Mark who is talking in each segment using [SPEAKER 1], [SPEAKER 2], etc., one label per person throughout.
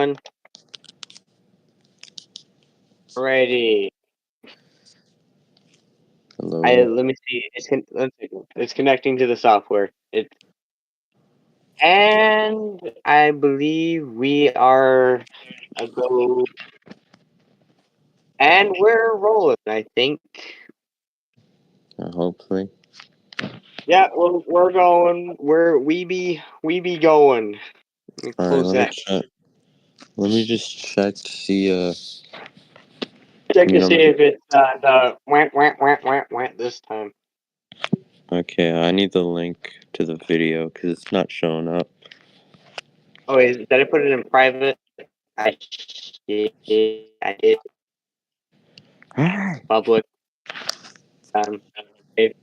[SPEAKER 1] going. Ready.
[SPEAKER 2] Hello.
[SPEAKER 1] Let me see. It's connecting to the software. And I believe we are a go. And we're rolling, I think.
[SPEAKER 2] Hopefully.
[SPEAKER 1] Yeah, we're going. We be going. Let me
[SPEAKER 2] All right.
[SPEAKER 1] close
[SPEAKER 2] Let me
[SPEAKER 1] that.
[SPEAKER 2] check. Let me just check to see.
[SPEAKER 1] Check to see
[SPEAKER 2] I'm
[SPEAKER 1] if it's the went this time.
[SPEAKER 2] okay. I need the link to the video because it's not showing up.
[SPEAKER 1] Oh, did I put it in private? I did public. Okay.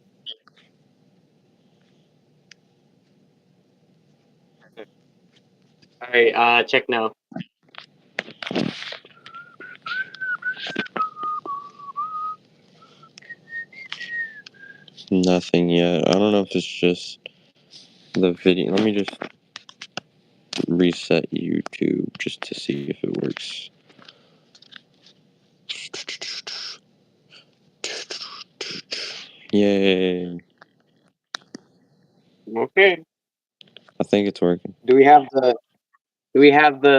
[SPEAKER 1] All right. Check now.
[SPEAKER 2] Nothing yet. I don't know if it's just the video. Let me just reset YouTube just to see if it works. Yay!
[SPEAKER 1] Okay.
[SPEAKER 2] I think it's working.
[SPEAKER 1] Do we have the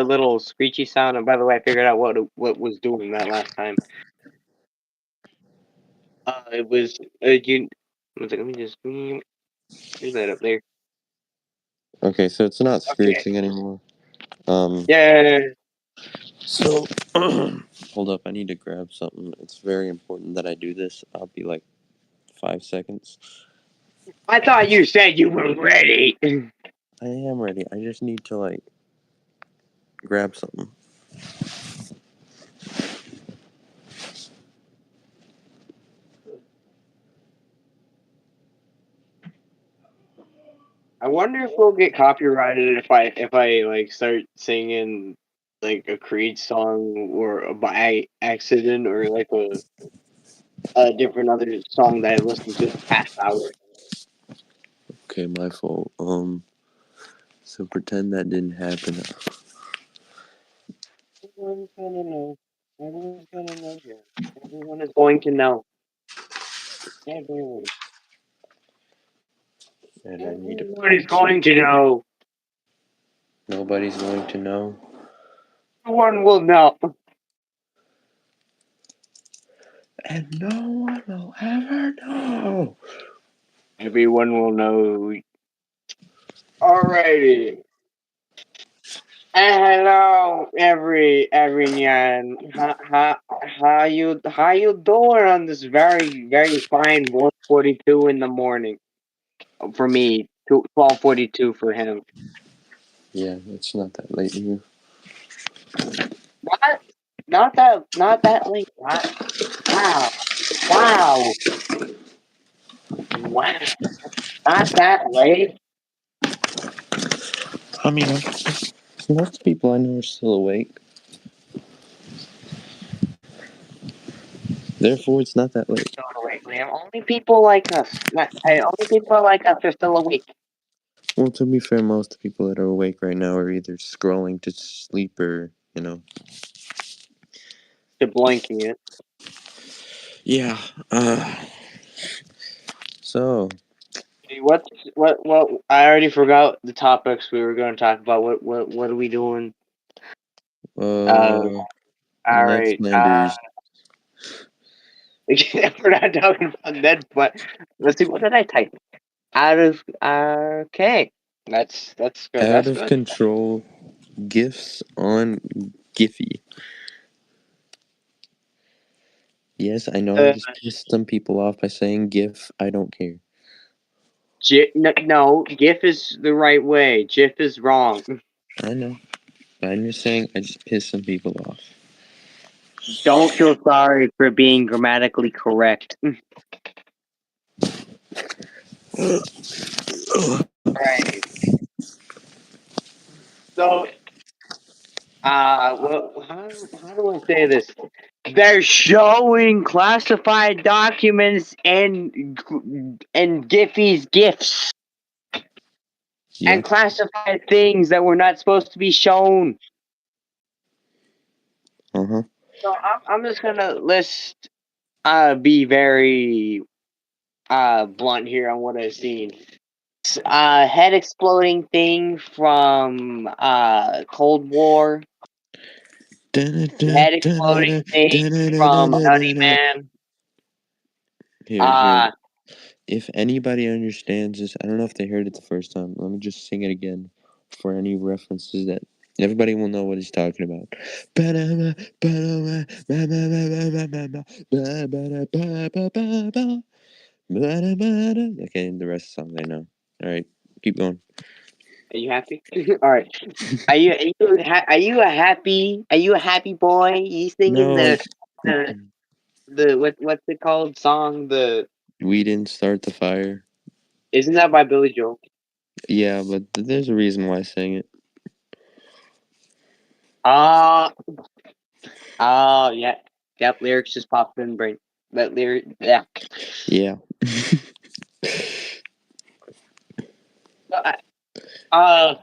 [SPEAKER 1] little screechy sound? And by the way, I figured out what was doing that last time. It was you. Let me just do that up there.
[SPEAKER 2] Okay, so it's not
[SPEAKER 1] Okay.
[SPEAKER 2] screeching anymore.
[SPEAKER 1] Yeah.
[SPEAKER 2] So hold up, I need to grab something. It's very important that I do this. I'll be like 5 seconds.
[SPEAKER 1] I thought you said you were ready.
[SPEAKER 2] I am ready. I just need to like grab something.
[SPEAKER 1] I wonder if we'll get copyrighted if I like start singing like a Creed song or by accident or like a different other song that I listened to the past hour.
[SPEAKER 2] Okay, my fault. So pretend that didn't happen.
[SPEAKER 1] Everyone's gonna know. Everyone's gonna know. Yeah. Everyone is going to know. Everyone.
[SPEAKER 2] And I need to.
[SPEAKER 1] Everyone is going to know.
[SPEAKER 2] Nobody's going to know.
[SPEAKER 1] Everyone will know.
[SPEAKER 2] And no one will ever know.
[SPEAKER 1] Everyone will know. Alrighty. Hello, everyone. How you doing on this very fine 1:42 in the morning for me, 12:42 for him.
[SPEAKER 2] Yeah, it's not that late here.
[SPEAKER 1] What? Not that late. What? Wow, wow, wow. Not that late.
[SPEAKER 2] I mean, most people I know are still awake. Therefore, it's not that late.
[SPEAKER 1] Still awake, Liam. Only people like us. Only people like us are still awake.
[SPEAKER 2] Well, to be fair, most people that are awake right now are either scrolling to sleep or,
[SPEAKER 1] To blanking it.
[SPEAKER 2] Yeah. So,
[SPEAKER 1] What? I already forgot the topics we were going to talk about. What are we doing? All
[SPEAKER 2] Ned
[SPEAKER 1] right.
[SPEAKER 2] Flanders.
[SPEAKER 1] We're not talking about Ned, but let's see. What did I type? Out of. Okay. That's good.
[SPEAKER 2] Out
[SPEAKER 1] That's
[SPEAKER 2] of
[SPEAKER 1] good.
[SPEAKER 2] control gifts on Giphy. Yes, I know I just pissed some people off by saying GIF. I don't care.
[SPEAKER 1] No, GIF is the right way. GIF is wrong.
[SPEAKER 2] I know. I'm just saying I just pissed some people off.
[SPEAKER 1] Don't feel sorry for being grammatically correct. Right. So, well, how do I say this? They're showing classified documents and Giphy's gifts and
[SPEAKER 2] Yep.
[SPEAKER 1] classified things that were not supposed to be shown.
[SPEAKER 2] huh.
[SPEAKER 1] So I'm just gonna be very blunt here on what I've seen. Head exploding thing from Cold War. Head exploding thing from Nutty Man.
[SPEAKER 2] Here.
[SPEAKER 1] Uh
[SPEAKER 2] If anybody understands this, I don't know if they heard it the first time. Let me just sing it again for any references that everybody will know what he's talking about. Okay, the rest of the song I know. All right, keep going.
[SPEAKER 1] are you happy? All right. Are you a happy boy? You singing
[SPEAKER 2] No,
[SPEAKER 1] the what's it called song? The
[SPEAKER 2] we didn't start the fire.
[SPEAKER 1] Isn't that by Billy Joel?
[SPEAKER 2] Yeah, but there's a reason why I sang it.
[SPEAKER 1] Ah, yeah, yep. Lyrics just popped in the brain. That lyric, yeah.
[SPEAKER 2] Yeah.
[SPEAKER 1] Uh, uh,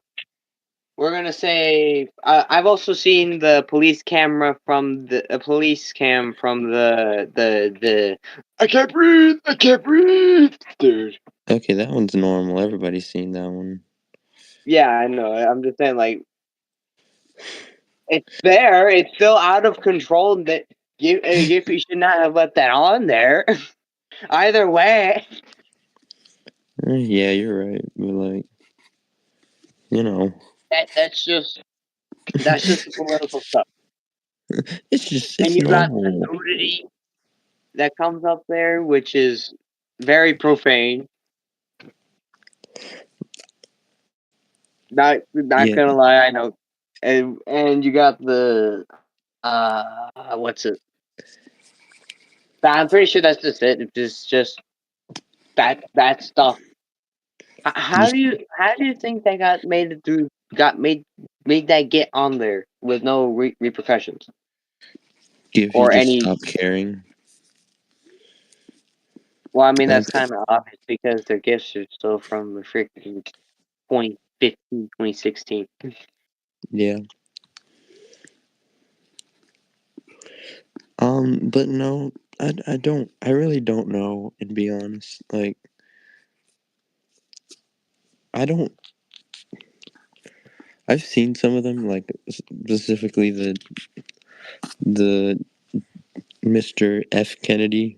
[SPEAKER 1] we're gonna say I've also seen the police camera from the police cam from the I can't breathe, dude.
[SPEAKER 2] Okay, that one's normal. Everybody's seen that one.
[SPEAKER 1] Yeah, I know. I'm just saying, like, it's there. It's still out of control. That you should not have let that on there. Either way,
[SPEAKER 2] Yeah, you're right. But like, you know,
[SPEAKER 1] that's just the political stuff. And
[SPEAKER 2] it's
[SPEAKER 1] you got the
[SPEAKER 2] normal.
[SPEAKER 1] nudity that comes up there, which is very profane. Not
[SPEAKER 2] Yeah,
[SPEAKER 1] gonna lie, I know. And you got the what's it? I'm pretty sure that's just it. It's just that stuff.
[SPEAKER 2] just
[SPEAKER 1] How do you think they got made it through? Got made that get on there with no repercussions
[SPEAKER 2] if you
[SPEAKER 1] or
[SPEAKER 2] just
[SPEAKER 1] any.
[SPEAKER 2] stop caring.
[SPEAKER 1] Well, I mean
[SPEAKER 2] Like,
[SPEAKER 1] that's kind of obvious because their gifts are still from the freaking 2015, 2016.
[SPEAKER 2] yeah. But no, I don't. I really don't know. And be honest, like, I don't. I've seen some of them, like specifically the Mr. F. Kennedy.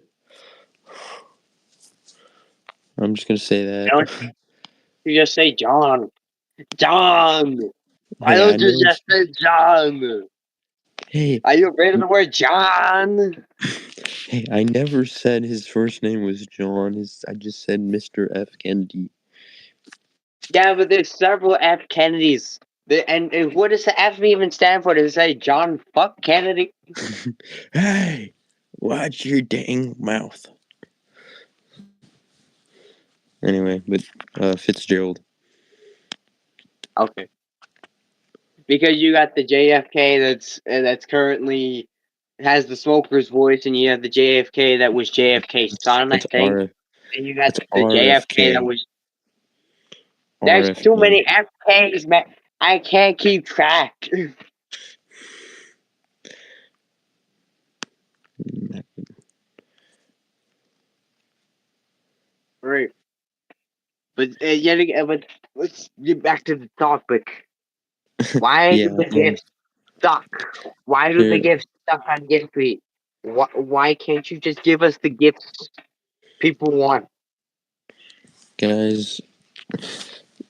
[SPEAKER 2] I'm just gonna say that.
[SPEAKER 1] Don't you just say John? John. Why
[SPEAKER 2] Hey, I
[SPEAKER 1] don't you
[SPEAKER 2] never.
[SPEAKER 1] just say John?
[SPEAKER 2] Hey,
[SPEAKER 1] Are you afraid of the word John?
[SPEAKER 2] hey, I never said his first name was John. I just said Mr. F. Kennedy.
[SPEAKER 1] Yeah, but there's several F Kennedys. And what does the F even stand for? Does it say John fuck Kennedy?
[SPEAKER 2] Hey, watch your dang mouth. Anyway, but Fitzgerald.
[SPEAKER 1] Okay. Because you got the JFK that's currently has the smoker's voice, and you have the JFK that was JFK's son, I
[SPEAKER 2] That's
[SPEAKER 1] think. And you got
[SPEAKER 2] That's
[SPEAKER 1] the JFK that
[SPEAKER 2] RFK.
[SPEAKER 1] was. There's too
[SPEAKER 2] RFK.
[SPEAKER 1] many FKs, man. I can't keep track. Right. But yet again, but let's get back to the topic. Why do
[SPEAKER 2] Yeah.
[SPEAKER 1] the gifts suck? Why do the
[SPEAKER 2] Here,
[SPEAKER 1] gifts suck on gift feed? Why can't you just give us the gifts people want?
[SPEAKER 2] guys.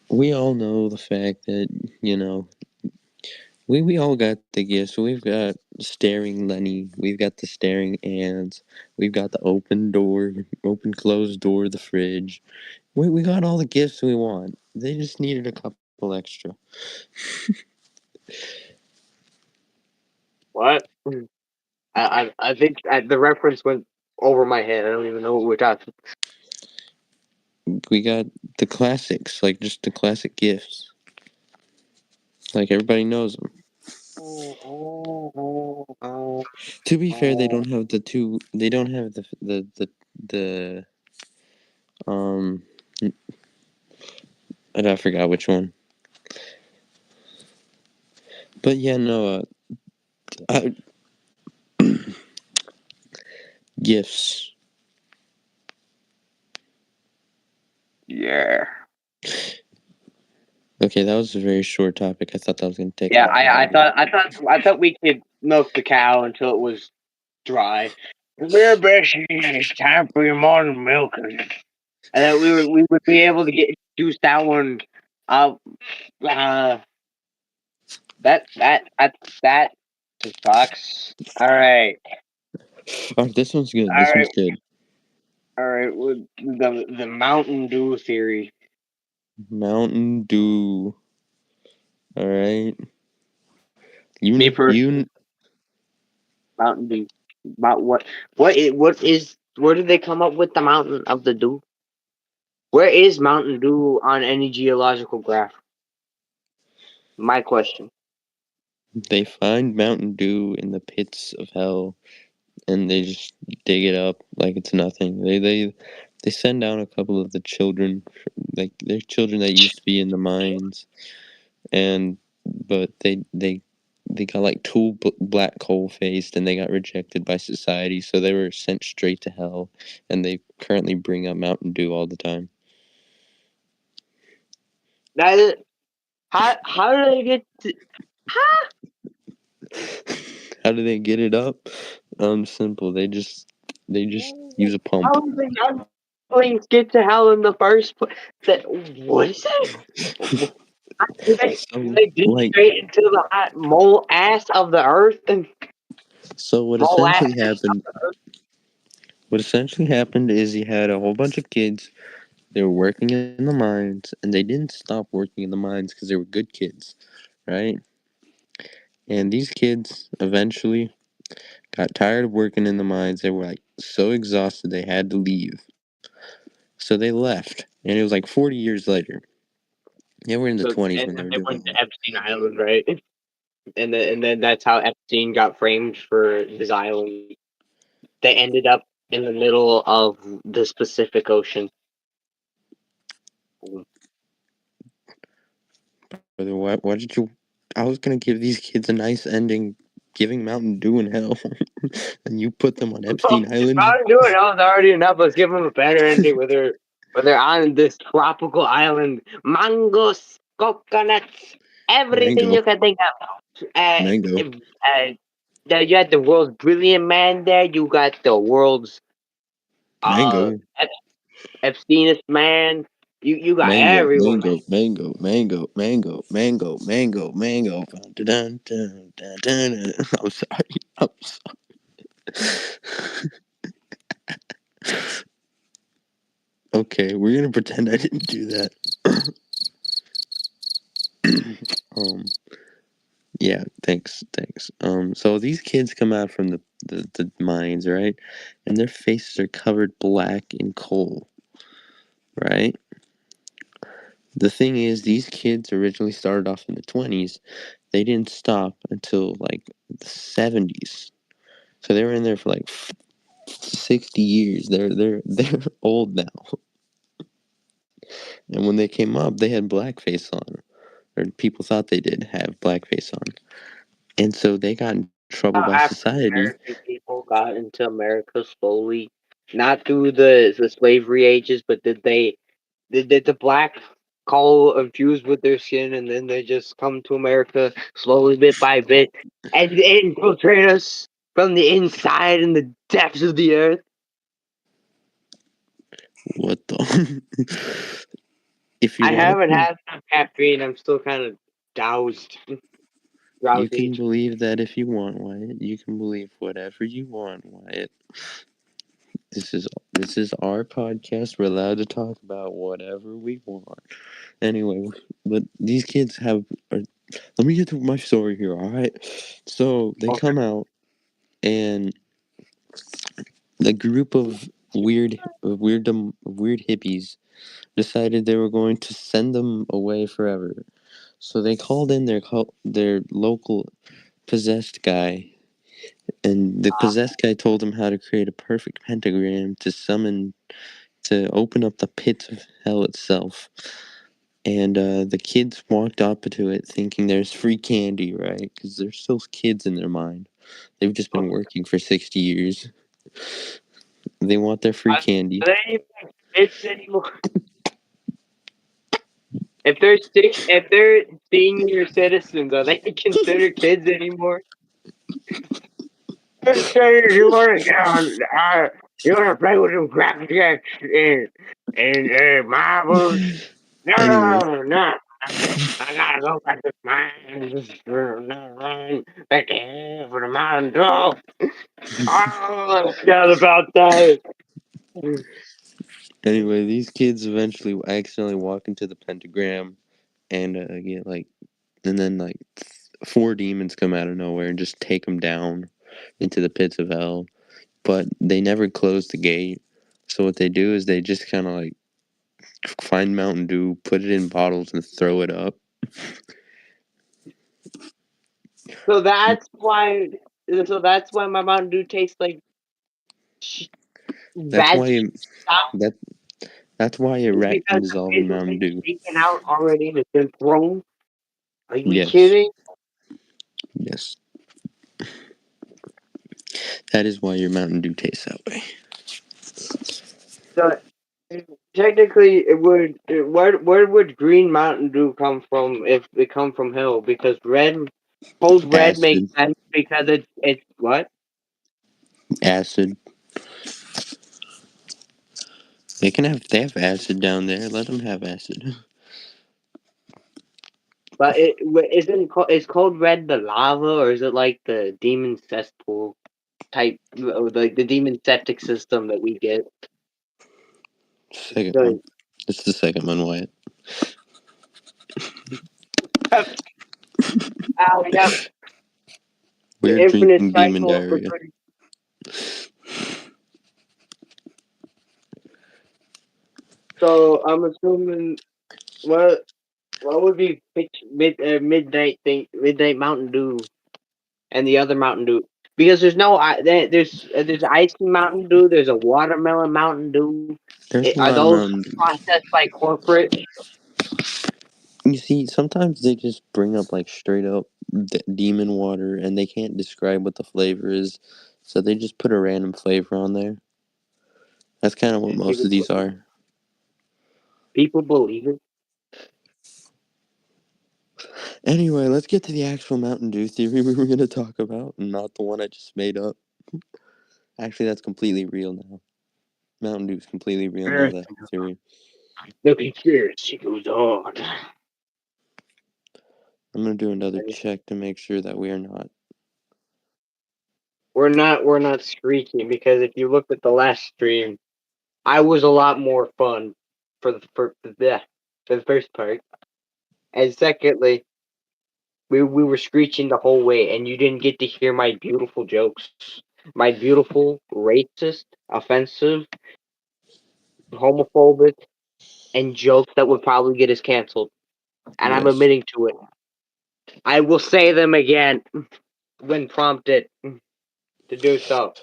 [SPEAKER 2] We all know the fact that we all got the gifts. We've got staring Lenny. We've got the staring ants. We've got the open closed door of the fridge. We got all the gifts we want. They just needed a couple extra.
[SPEAKER 1] What? I think the reference went over my head. I don't even know what we're talking.
[SPEAKER 2] We got the classics, like just the classic gifts. Like everybody knows them. To be fair, they don't have the two. They don't have the um. I forgot which one. But yeah, no. Gifts.
[SPEAKER 1] Yeah.
[SPEAKER 2] Okay, that was a very short topic. I thought that was going to take a
[SPEAKER 1] Yeah,
[SPEAKER 2] lot longer.
[SPEAKER 1] I thought we could milk the cow until it was dry. We're Bessie, it's time for your morning milking. And then we would be able to get juice that one. Uh, uh that sucks.
[SPEAKER 2] Oh, this one's good.
[SPEAKER 1] All
[SPEAKER 2] This
[SPEAKER 1] right,
[SPEAKER 2] one's good.
[SPEAKER 1] all right. With the Mountain Dew theory.
[SPEAKER 2] Mountain Dew. All right.
[SPEAKER 1] Me
[SPEAKER 2] You
[SPEAKER 1] personally, Mountain Dew. About what is where did they come up with the Mountain of the Dew? Where is Mountain Dew on any geological graph? My question.
[SPEAKER 2] they find Mountain Dew in the pits of hell, and they just dig it up like it's nothing. They send down a couple of the children, like they're children that used to be in the mines, and but they got like black coal faced, and they got rejected by society, so they were sent straight to hell, and they currently bring up Mountain Dew all the time.
[SPEAKER 1] That is, how do they get to,
[SPEAKER 2] How do they get it up? Simple. They just use a pump.
[SPEAKER 1] how do the younglings get to hell in the first place? That what is that?
[SPEAKER 2] So
[SPEAKER 1] They dig
[SPEAKER 2] like
[SPEAKER 1] straight into the hot mole ass of the earth and
[SPEAKER 2] so
[SPEAKER 1] mole ass.
[SPEAKER 2] what essentially happened is you had a whole bunch of kids. They were working in the mines, and they didn't stop working in the mines because they were good kids, right? And these kids eventually got tired of working in the mines. They were like so exhausted they had to leave. So they left. And it was like 40 years later. They were in the
[SPEAKER 1] So
[SPEAKER 2] 20s
[SPEAKER 1] and
[SPEAKER 2] when they
[SPEAKER 1] then
[SPEAKER 2] were
[SPEAKER 1] they
[SPEAKER 2] doing
[SPEAKER 1] went
[SPEAKER 2] it.
[SPEAKER 1] to Epstein Island, right? And then that's how Epstein got framed for his island. They ended up in the middle of the Pacific Ocean.
[SPEAKER 2] Brother, why did you. I was going to give these kids a nice ending giving Mountain Dew in hell. And you put them on Epstein Island?
[SPEAKER 1] Mountain Dew and hell's already enough. Let's give them a better ending where they're on this tropical island. Mangoes, coconuts, everything
[SPEAKER 2] Mango.
[SPEAKER 1] you can think of.
[SPEAKER 2] Mango.
[SPEAKER 1] You had the world's brilliant man there. You got the world's uh
[SPEAKER 2] Mango.
[SPEAKER 1] Ep- Epsteinist man. You got
[SPEAKER 2] Mango,
[SPEAKER 1] everyone.
[SPEAKER 2] mango, mango, mango, mango, mango, mango, mango. Dun, dun, dun, dun, dun, dun. I'm sorry. I'm sorry. Okay, we're gonna pretend I didn't do that. um, yeah, thanks. So these kids come out from the mines, right? And their faces are covered black in coal, right? The thing is, these kids originally started off in the 20s. They didn't stop until like the 70s. So they were in there for like 60 years. They're old now. And when they came up, they had blackface on, or people thought they did have blackface on. And so they got in trouble by
[SPEAKER 1] How African
[SPEAKER 2] society.
[SPEAKER 1] American people got into America slowly, not through the slavery ages, but did the black color infused with their skin, and then they just come to America slowly, bit by bit, and infiltrate us from the inside in the depths of the earth.
[SPEAKER 2] What the? If you
[SPEAKER 1] I
[SPEAKER 2] want
[SPEAKER 1] haven't
[SPEAKER 2] to,
[SPEAKER 1] had enough caffeine. I'm still kind of doused,
[SPEAKER 2] you
[SPEAKER 1] drowsy.
[SPEAKER 2] can believe that if you want, Wyatt. You can believe whatever you want, Wyatt. This is our podcast. We're allowed to talk about whatever we want. Anyway, but these kids have. Let me get to my story here. All right. So they
[SPEAKER 1] Okay.
[SPEAKER 2] come out, and a group of weird hippies decided they were going to send them away forever. So they called in their local possessed guy, and the possessed guy told them how to create a perfect pentagram to open up the pits of hell itself. And the kids walked up to it thinking there's free candy, right? Because they're still kids in their mind. They've just been working for 60 years. They want their free
[SPEAKER 1] Are they
[SPEAKER 2] candy.
[SPEAKER 1] even kids anymore? If they're senior citizens, are they considered kids anymore? Say you want to you want to play with them crackerjacks and marbles? No,
[SPEAKER 2] Anyway,
[SPEAKER 1] no. I gotta go back to mine. Back there for the mountain dog. Oh, I forgot about that.
[SPEAKER 2] anyway, these kids eventually accidentally walk into the pentagram and get like, and then like four demons come out of nowhere and just take them down into the pits of hell. But they never close the gate. So what they do is they just kind of like find Mountain Dew, put it in bottles, and throw it up.
[SPEAKER 1] So that's why. So that's why my Mountain Dew tastes like sh-
[SPEAKER 2] That's
[SPEAKER 1] bad
[SPEAKER 2] why
[SPEAKER 1] shit.
[SPEAKER 2] it, that that's why a
[SPEAKER 1] It's
[SPEAKER 2] rat can
[SPEAKER 1] because the
[SPEAKER 2] dissolve in
[SPEAKER 1] piss has
[SPEAKER 2] Mountain
[SPEAKER 1] been
[SPEAKER 2] Dew.
[SPEAKER 1] taken out already and it's been thrown. Are you
[SPEAKER 2] Yes,
[SPEAKER 1] kidding?
[SPEAKER 2] yes, that is why your Mountain Dew tastes that way.
[SPEAKER 1] So technically, it would. Where would green Mountain Dew come from if it come from Hill? Because cold red makes
[SPEAKER 2] Acid,
[SPEAKER 1] sense because it's what?
[SPEAKER 2] acid. They have acid down there. Let them have acid.
[SPEAKER 1] But is cold red the lava or is it like the demon cesspool type, or like the demon septic system that we get?
[SPEAKER 2] Second one.
[SPEAKER 1] The
[SPEAKER 2] It's the second one, Wyatt.
[SPEAKER 1] oh yeah, the
[SPEAKER 2] We're
[SPEAKER 1] infinite
[SPEAKER 2] drinking demon
[SPEAKER 1] cycle of
[SPEAKER 2] diarrhea.
[SPEAKER 1] recruiting. So I'm assuming what would be midnight Mountain Dew and the other Mountain Dew, because there's icy Mountain Dew, there's a watermelon Mountain Dew.
[SPEAKER 2] There's a
[SPEAKER 1] Are
[SPEAKER 2] lot of
[SPEAKER 1] those
[SPEAKER 2] Mountain Dews.
[SPEAKER 1] processed by corporate?
[SPEAKER 2] You see, sometimes they just bring up like straight up demon water and they can't describe what the flavor is. So they just put a random flavor on there. That's kind of what
[SPEAKER 1] And
[SPEAKER 2] most of these are.
[SPEAKER 1] people believe it.
[SPEAKER 2] Anyway, let's get to the actual Mountain Dew theory we were going to talk about, and not the one I just made up. Actually, that's completely real now. Mountain Dew is completely real now, that theory.
[SPEAKER 1] The conspiracy goes on.
[SPEAKER 2] I'm going to do another check to make sure that we are not.
[SPEAKER 1] We're not screeching, because if you looked at the last stream, I was a lot more fun for the first part. And secondly, we were screeching the whole way, and you didn't get to hear my beautiful jokes, my beautiful, racist, offensive, homophobic, and jokes that would probably get us canceled. And I'm
[SPEAKER 2] Yes.
[SPEAKER 1] admitting to it. I will say them again when prompted to do so.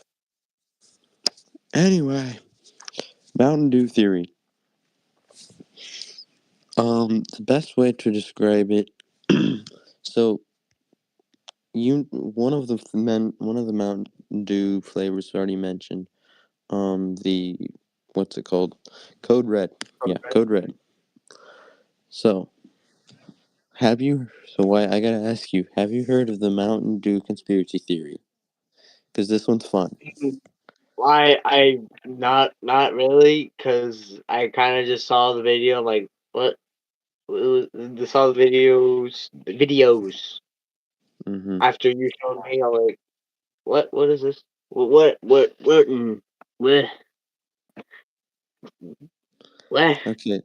[SPEAKER 2] Anyway, Mountain Dew theory. The best way to describe it. So one of the Mountain Dew flavors already mentioned. The what's it called? Code Red. Yeah, Code Red. So why I gotta ask you, have you heard of the Mountain Dew conspiracy theory? Because this one's fun.
[SPEAKER 1] Why I not really, because I kind of just saw the video. Like, what? Saw the videos
[SPEAKER 2] Mm-hmm.
[SPEAKER 1] after you showed me. I'm like, what is this? What? What? What?
[SPEAKER 2] Okay,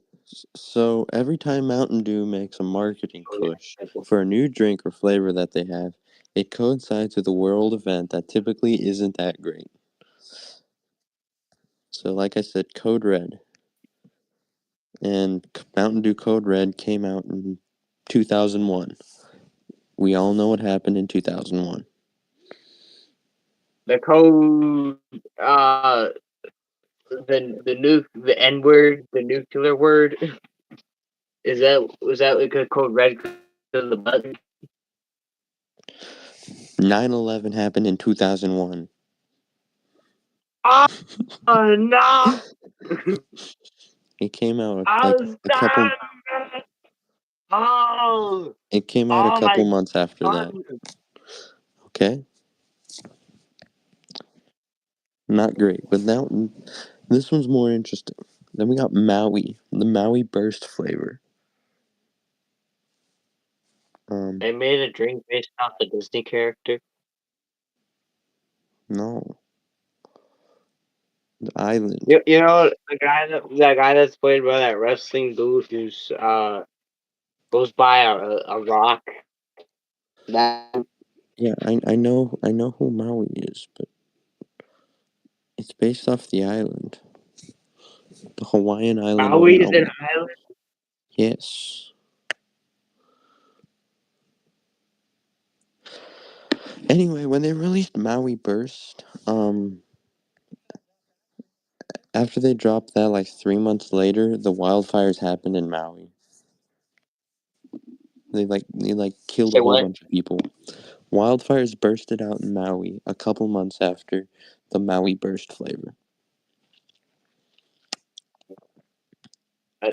[SPEAKER 2] so every time Mountain Dew makes a marketing push for a new drink or flavor that they have, it coincides with a world event that typically isn't that great. So, like I said, Code Red and Mountain Dew Code Red came out in 2001. We all know what happened in 2001.
[SPEAKER 1] The code, the N word, the nuclear word. Was that like a code red to the button?
[SPEAKER 2] 9/11 happened in 2001.
[SPEAKER 1] Oh no!
[SPEAKER 2] It came out like
[SPEAKER 1] Oh
[SPEAKER 2] a couple.
[SPEAKER 1] stop! Oh,
[SPEAKER 2] It came out a
[SPEAKER 1] oh
[SPEAKER 2] couple
[SPEAKER 1] my
[SPEAKER 2] months after that.
[SPEAKER 1] goodness!
[SPEAKER 2] Okay, not great, but now this one's more interesting. Then we got Maui, the Maui Burst flavor. Um,
[SPEAKER 1] They made a drink based off the Disney character.
[SPEAKER 2] no, the island.
[SPEAKER 1] You know the guy that's played by that wrestling dude who's goes by a rock. That
[SPEAKER 2] Yeah, I know who Maui is, but it's based off the island, the Hawaiian island of
[SPEAKER 1] Maui is an
[SPEAKER 2] Maui.
[SPEAKER 1] island.
[SPEAKER 2] Yes. Anyway, when they released Maui Burst, after they dropped that, like 3 months later, the wildfires happened in Maui. They killed a
[SPEAKER 1] Say
[SPEAKER 2] whole
[SPEAKER 1] what?
[SPEAKER 2] bunch of people. Wildfires bursted out in Maui a couple months after the Maui Burst flavor.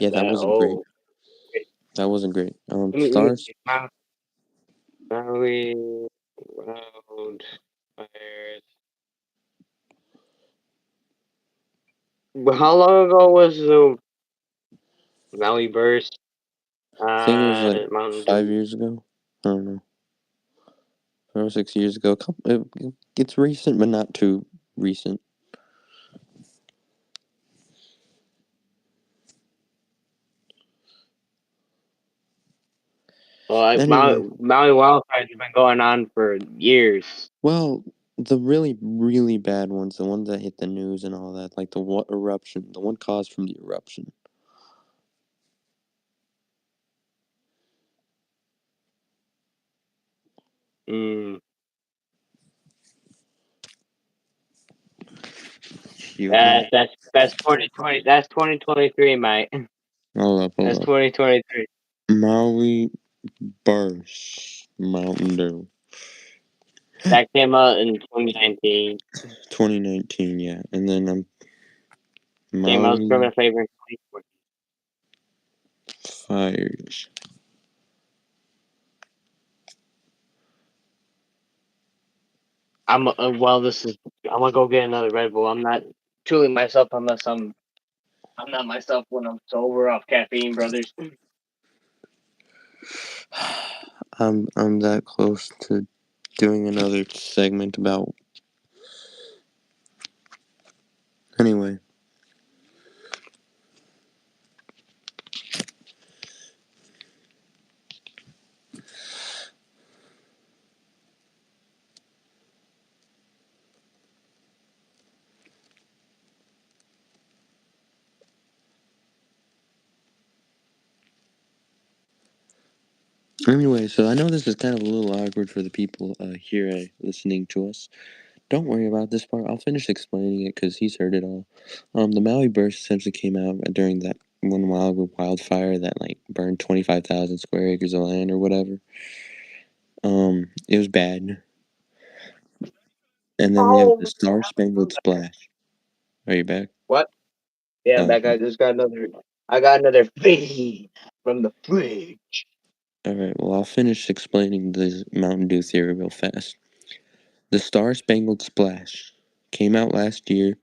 [SPEAKER 2] Yeah, that wasn't great.
[SPEAKER 1] Oh,
[SPEAKER 2] That wasn't great.
[SPEAKER 1] let me
[SPEAKER 2] Stars.
[SPEAKER 1] see. Maui wildfires. How long ago was the Maui burst?
[SPEAKER 2] I think it was like
[SPEAKER 1] Mountain
[SPEAKER 2] 5
[SPEAKER 1] Dew.
[SPEAKER 2] years ago. I don't know, 5 or 6 years ago. It's recent, but not too recent.
[SPEAKER 1] Well, like
[SPEAKER 2] Anyway,
[SPEAKER 1] Maui wildfires have been going on for years.
[SPEAKER 2] well, the really, really bad ones, the ones that hit the news and all that, like the what eruption, the one caused from the eruption.
[SPEAKER 1] Mm,
[SPEAKER 2] Shoot me.
[SPEAKER 1] that's 2020. That's 2023, mate.
[SPEAKER 2] Hold
[SPEAKER 1] That's
[SPEAKER 2] up.
[SPEAKER 1] 2023.
[SPEAKER 2] Maui Burst Mountain Dew.
[SPEAKER 1] That came out in 2019.
[SPEAKER 2] 2019, yeah. And then
[SPEAKER 1] Came out from
[SPEAKER 2] Maui
[SPEAKER 1] a flavor in 2020.
[SPEAKER 2] Fires.
[SPEAKER 1] Well, this is. I'm gonna go get another Red Bull. I'm not tooling myself unless I'm not myself when I'm sober off caffeine, brothers.
[SPEAKER 2] I'm that close to doing another segment about. Anyway, so I know this is kind of a little awkward for the people here listening to us. Don't worry about this part. I'll finish explaining it because he's heard it all. The Maui burst essentially came out during that one wildfire that like burned 25,000 square acres of land or whatever. It was bad. And then we have
[SPEAKER 1] Oh,
[SPEAKER 2] the Star Spangled Splash. Are you back?
[SPEAKER 1] what? Yeah,
[SPEAKER 2] Oh,
[SPEAKER 1] that guy just got another. I got another feed from the fridge.
[SPEAKER 2] all right. Well, I'll finish explaining the Mountain Dew theory real fast. The Star Spangled Splash came out last year,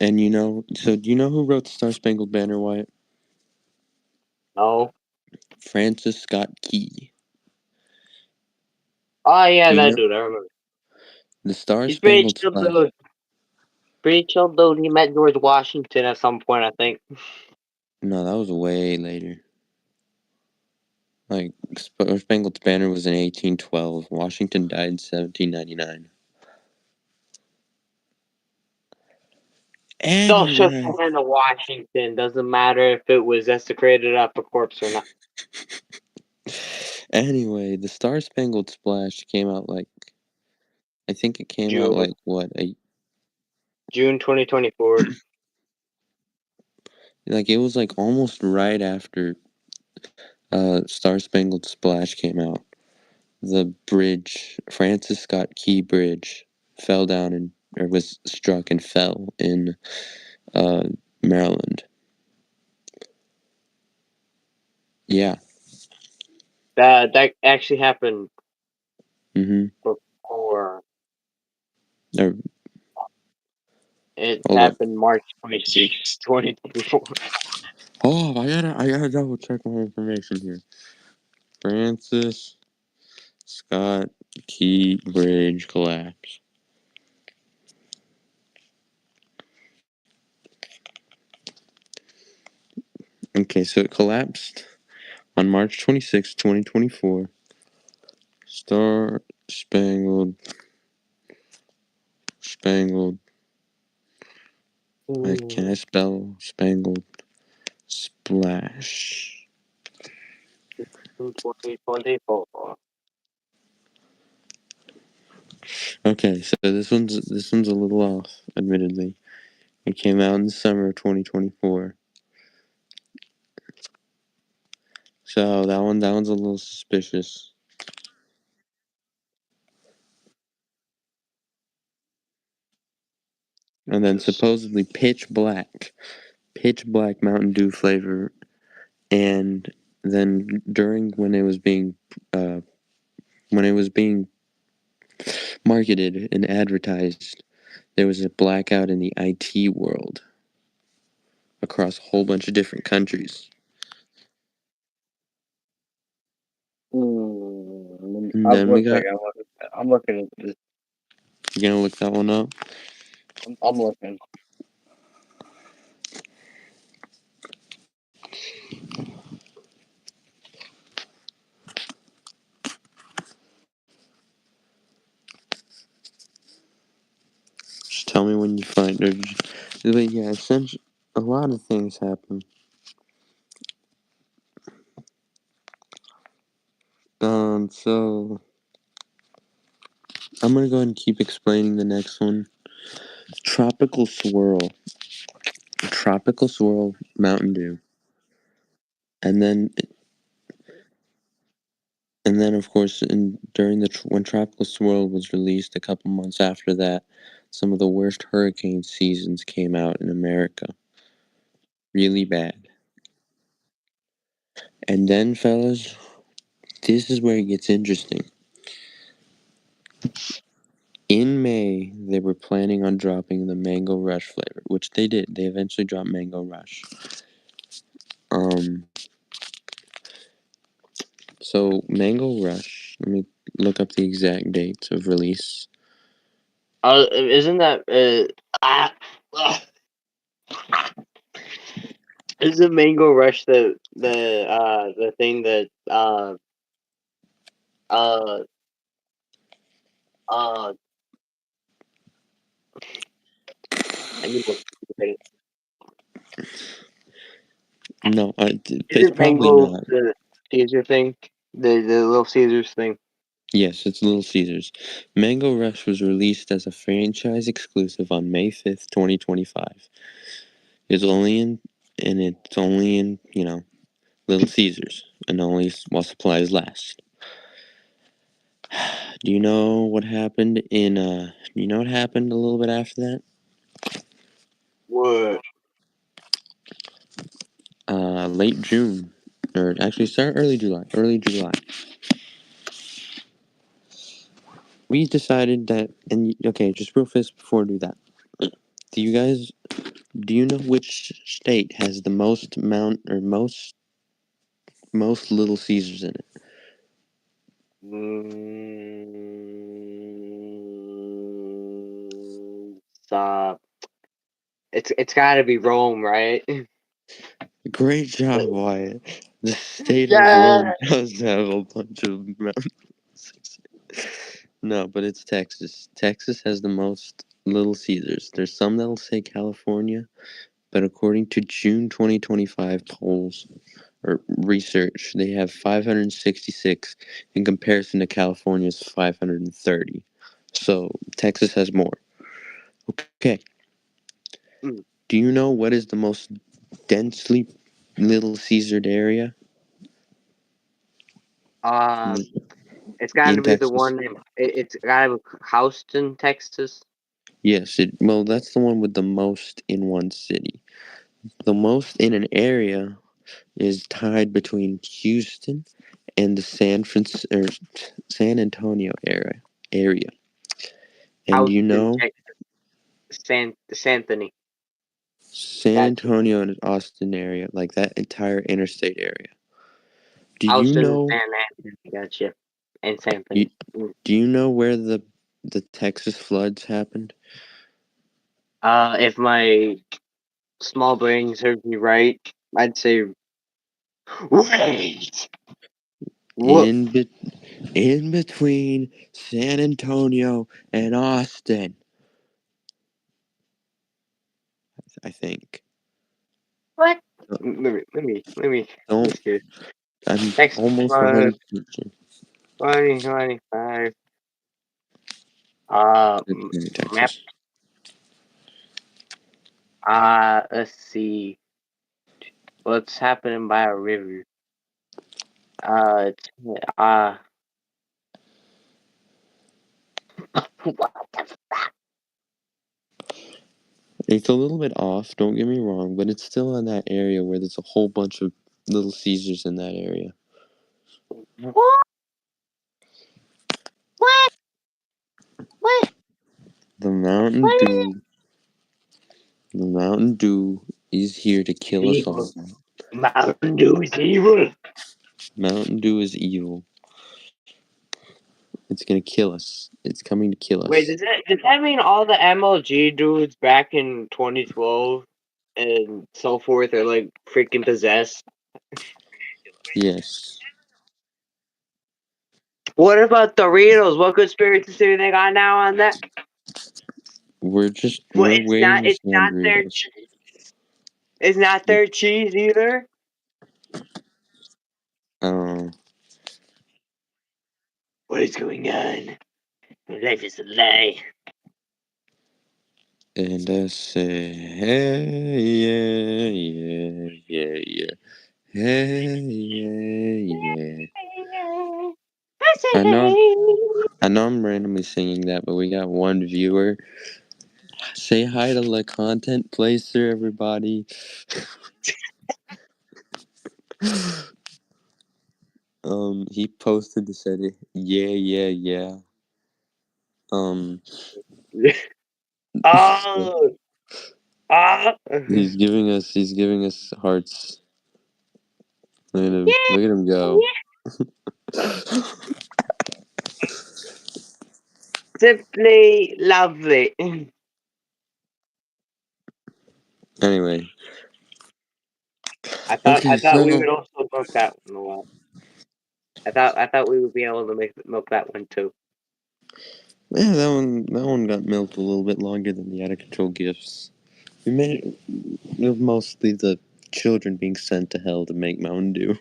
[SPEAKER 2] and so do you know who wrote the Star Spangled Banner, Wyatt?
[SPEAKER 1] No.
[SPEAKER 2] Francis Scott Key.
[SPEAKER 1] Oh yeah,
[SPEAKER 2] Do you
[SPEAKER 1] that
[SPEAKER 2] know
[SPEAKER 1] dude. I remember.
[SPEAKER 2] the Star
[SPEAKER 1] He's pretty
[SPEAKER 2] Spangled
[SPEAKER 1] chill,
[SPEAKER 2] Splash?
[SPEAKER 1] dude. Pretty chill, dude. He met George Washington at some point, I think.
[SPEAKER 2] No, that was way later. Like Star Spangled Banner was in 1812. Washington died in 1799.
[SPEAKER 1] Don't shut
[SPEAKER 2] Anyway,
[SPEAKER 1] the hand of Washington. Doesn't matter if it was desecrated up a corpse or not.
[SPEAKER 2] anyway, the Star Spangled Splash came out like I think it came out
[SPEAKER 1] June
[SPEAKER 2] like what
[SPEAKER 1] June 2024.
[SPEAKER 2] like it was like almost right after Star Spangled Splash came out. The bridge, Francis Scott Key Bridge. fell down and or was struck and fell in uh, Maryland. Yeah.
[SPEAKER 1] That actually happened
[SPEAKER 2] Mm-hmm.
[SPEAKER 1] before.
[SPEAKER 2] Or,
[SPEAKER 1] It
[SPEAKER 2] hold up.
[SPEAKER 1] happened March 26, 2024.
[SPEAKER 2] Oh, I gotta double check my information here. Francis Scott Key Bridge collapse. Okay, so it collapsed on March 26, 2024. Star Spangled Spangled. Can I spell spangled? Splash.
[SPEAKER 1] 2024.
[SPEAKER 2] Okay, so this one's a little off, admittedly. It came out in the summer of 2024. So that one's a little suspicious. And then supposedly pitch black Mountain Dew flavor, and then during uh, when it was being marketed and advertised, there was a blackout in the IT world across a whole bunch of different countries. And
[SPEAKER 1] I'm
[SPEAKER 2] then we
[SPEAKER 1] one
[SPEAKER 2] got,
[SPEAKER 1] second. I'm looking at this.
[SPEAKER 2] you gonna look that one up?
[SPEAKER 1] I'm looking.
[SPEAKER 2] Just tell me when you find it. But yeah, essentially, a lot of things happen. So I'm gonna go ahead and keep explaining the next one. Tropical swirl, tropical swirl, Mountain Dew, and then of course, during when Tropical Swirl was released, a couple months after that, some of the worst hurricane seasons came out in America. Really bad. And then, fellas, this is where it gets interesting. In May, they were planning on dropping the Mango Rush flavor, which they did. They eventually dropped Mango Rush. Um, so Mango Rush. Let me look up the exact dates of release.
[SPEAKER 1] Isn't that uh, is the Mango Rush the thing that uh uh I need to is
[SPEAKER 2] No, it's
[SPEAKER 1] it
[SPEAKER 2] probably
[SPEAKER 1] Mango
[SPEAKER 2] not.
[SPEAKER 1] the Caesar thing? The Little Caesars thing.
[SPEAKER 2] Yes, it's Little Caesars. Mango Rush was released as a franchise exclusive on May 5th, 2025. It's only in, Little Caesars, and only while supplies last. Do you know what happened a little bit after that?
[SPEAKER 1] What?
[SPEAKER 2] Late June, or actually start early July. We decided that, and okay, just real fast before I do that. Do you guys, do you know which state has the most most Little Caesars in it?
[SPEAKER 1] Stop. It's got to be Rome, right?
[SPEAKER 2] Great job, Wyatt. The state of
[SPEAKER 1] Yeah.
[SPEAKER 2] Rome does have a bunch of mountains. No, but it's Texas. Texas has the most Little Caesars. There's some that'll say California, but according to June 2025 polls or research, they have 566 in comparison to California's 530. So Texas has more. Okay.
[SPEAKER 1] Mm.
[SPEAKER 2] Do you know what is the most densely Little Caesared area?
[SPEAKER 1] Um, It's got
[SPEAKER 2] in
[SPEAKER 1] to be the
[SPEAKER 2] Texas.
[SPEAKER 1] one. It's got to be Houston, Texas.
[SPEAKER 2] Yes, well, that's the one with the most in one city. The most in an area is tied between Houston and the San Antonio area. And you
[SPEAKER 1] Houston,
[SPEAKER 2] know,
[SPEAKER 1] Texas. Santhony.
[SPEAKER 2] San
[SPEAKER 1] Gotcha.
[SPEAKER 2] Antonio and Austin area, like that entire interstate area. Do you
[SPEAKER 1] Houston and
[SPEAKER 2] know?
[SPEAKER 1] San Antonio. Gotcha. And
[SPEAKER 2] You,
[SPEAKER 1] Santhony. Mm.
[SPEAKER 2] do you know where the Texas floods happened?
[SPEAKER 1] If my small brain serves me right, I'd say wait. What?
[SPEAKER 2] In be, in between San Antonio and Austin, I think.
[SPEAKER 1] What? Let me
[SPEAKER 2] Don't.
[SPEAKER 1] see.
[SPEAKER 2] I'm
[SPEAKER 1] Texas
[SPEAKER 2] almost
[SPEAKER 1] flood
[SPEAKER 2] 100% sure.
[SPEAKER 1] 2025. Map.
[SPEAKER 2] Texas.
[SPEAKER 1] Let's see. What's happening by a river? It's what the
[SPEAKER 2] It's a little bit off, don't get me wrong, but it's still in that area where there's a whole bunch of Little Caesars in that area.
[SPEAKER 1] what? What? What?
[SPEAKER 2] The Mountain
[SPEAKER 1] What?
[SPEAKER 2] Dew, the Mountain Dew is here to kill us all.
[SPEAKER 1] Evil. Mountain Dew is evil.
[SPEAKER 2] Mountain Dew is evil. It's gonna kill us. It's coming to kill
[SPEAKER 1] Wait,
[SPEAKER 2] us.
[SPEAKER 1] does that mean all the MLG dudes back in 2012 and so forth are like freaking possessed?
[SPEAKER 2] Yes.
[SPEAKER 1] What about Doritos? What conspiracy theory they got now on that? Well,
[SPEAKER 2] We're
[SPEAKER 1] it's
[SPEAKER 2] waiting
[SPEAKER 1] not.
[SPEAKER 2] to
[SPEAKER 1] It's
[SPEAKER 2] see on
[SPEAKER 1] not their.
[SPEAKER 2] Doritos.
[SPEAKER 1] It's not their cheese either.
[SPEAKER 2] Um,
[SPEAKER 1] What is going on? Life is a lie.
[SPEAKER 2] and I say, hey, yeah, yeah, yeah, yeah. Hey, yeah, yeah.
[SPEAKER 1] I say
[SPEAKER 2] I know,
[SPEAKER 1] hey.
[SPEAKER 2] I know I'm randomly singing that, but we got one viewer. Say hi to the content placer, everybody. He posted to said it. Yeah, yeah, yeah. Um,
[SPEAKER 1] Oh, ah.
[SPEAKER 2] he's giving us hearts.
[SPEAKER 1] Yeah,
[SPEAKER 2] Look at him go.
[SPEAKER 1] yeah. Simply lovely.
[SPEAKER 2] Anyway,
[SPEAKER 1] I
[SPEAKER 2] okay,
[SPEAKER 1] thought we
[SPEAKER 2] so
[SPEAKER 1] would also milk that one a lot. I thought we would be able to milk that one too.
[SPEAKER 2] yeah, that one got milked a little bit longer than the out of control gifts. We made it was mostly the children being sent to hell to make Mountain Dew.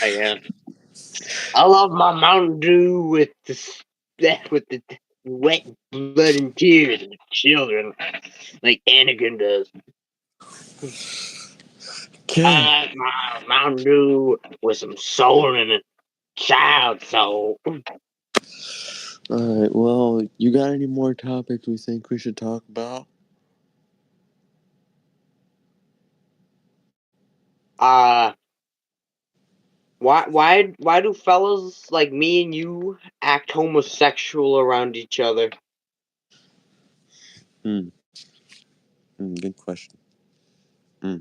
[SPEAKER 1] I am. I love my Mountain Dew with the wet blood and tears of the children, like Anakin does.
[SPEAKER 2] Okay.
[SPEAKER 1] I like my Mountain Dew with some soul in it, child soul.
[SPEAKER 2] All right. Well, you got any more topics we think we should talk about?
[SPEAKER 1] Uh why do fellas like me and you act homosexual around each other?
[SPEAKER 2] Good question. Hmm.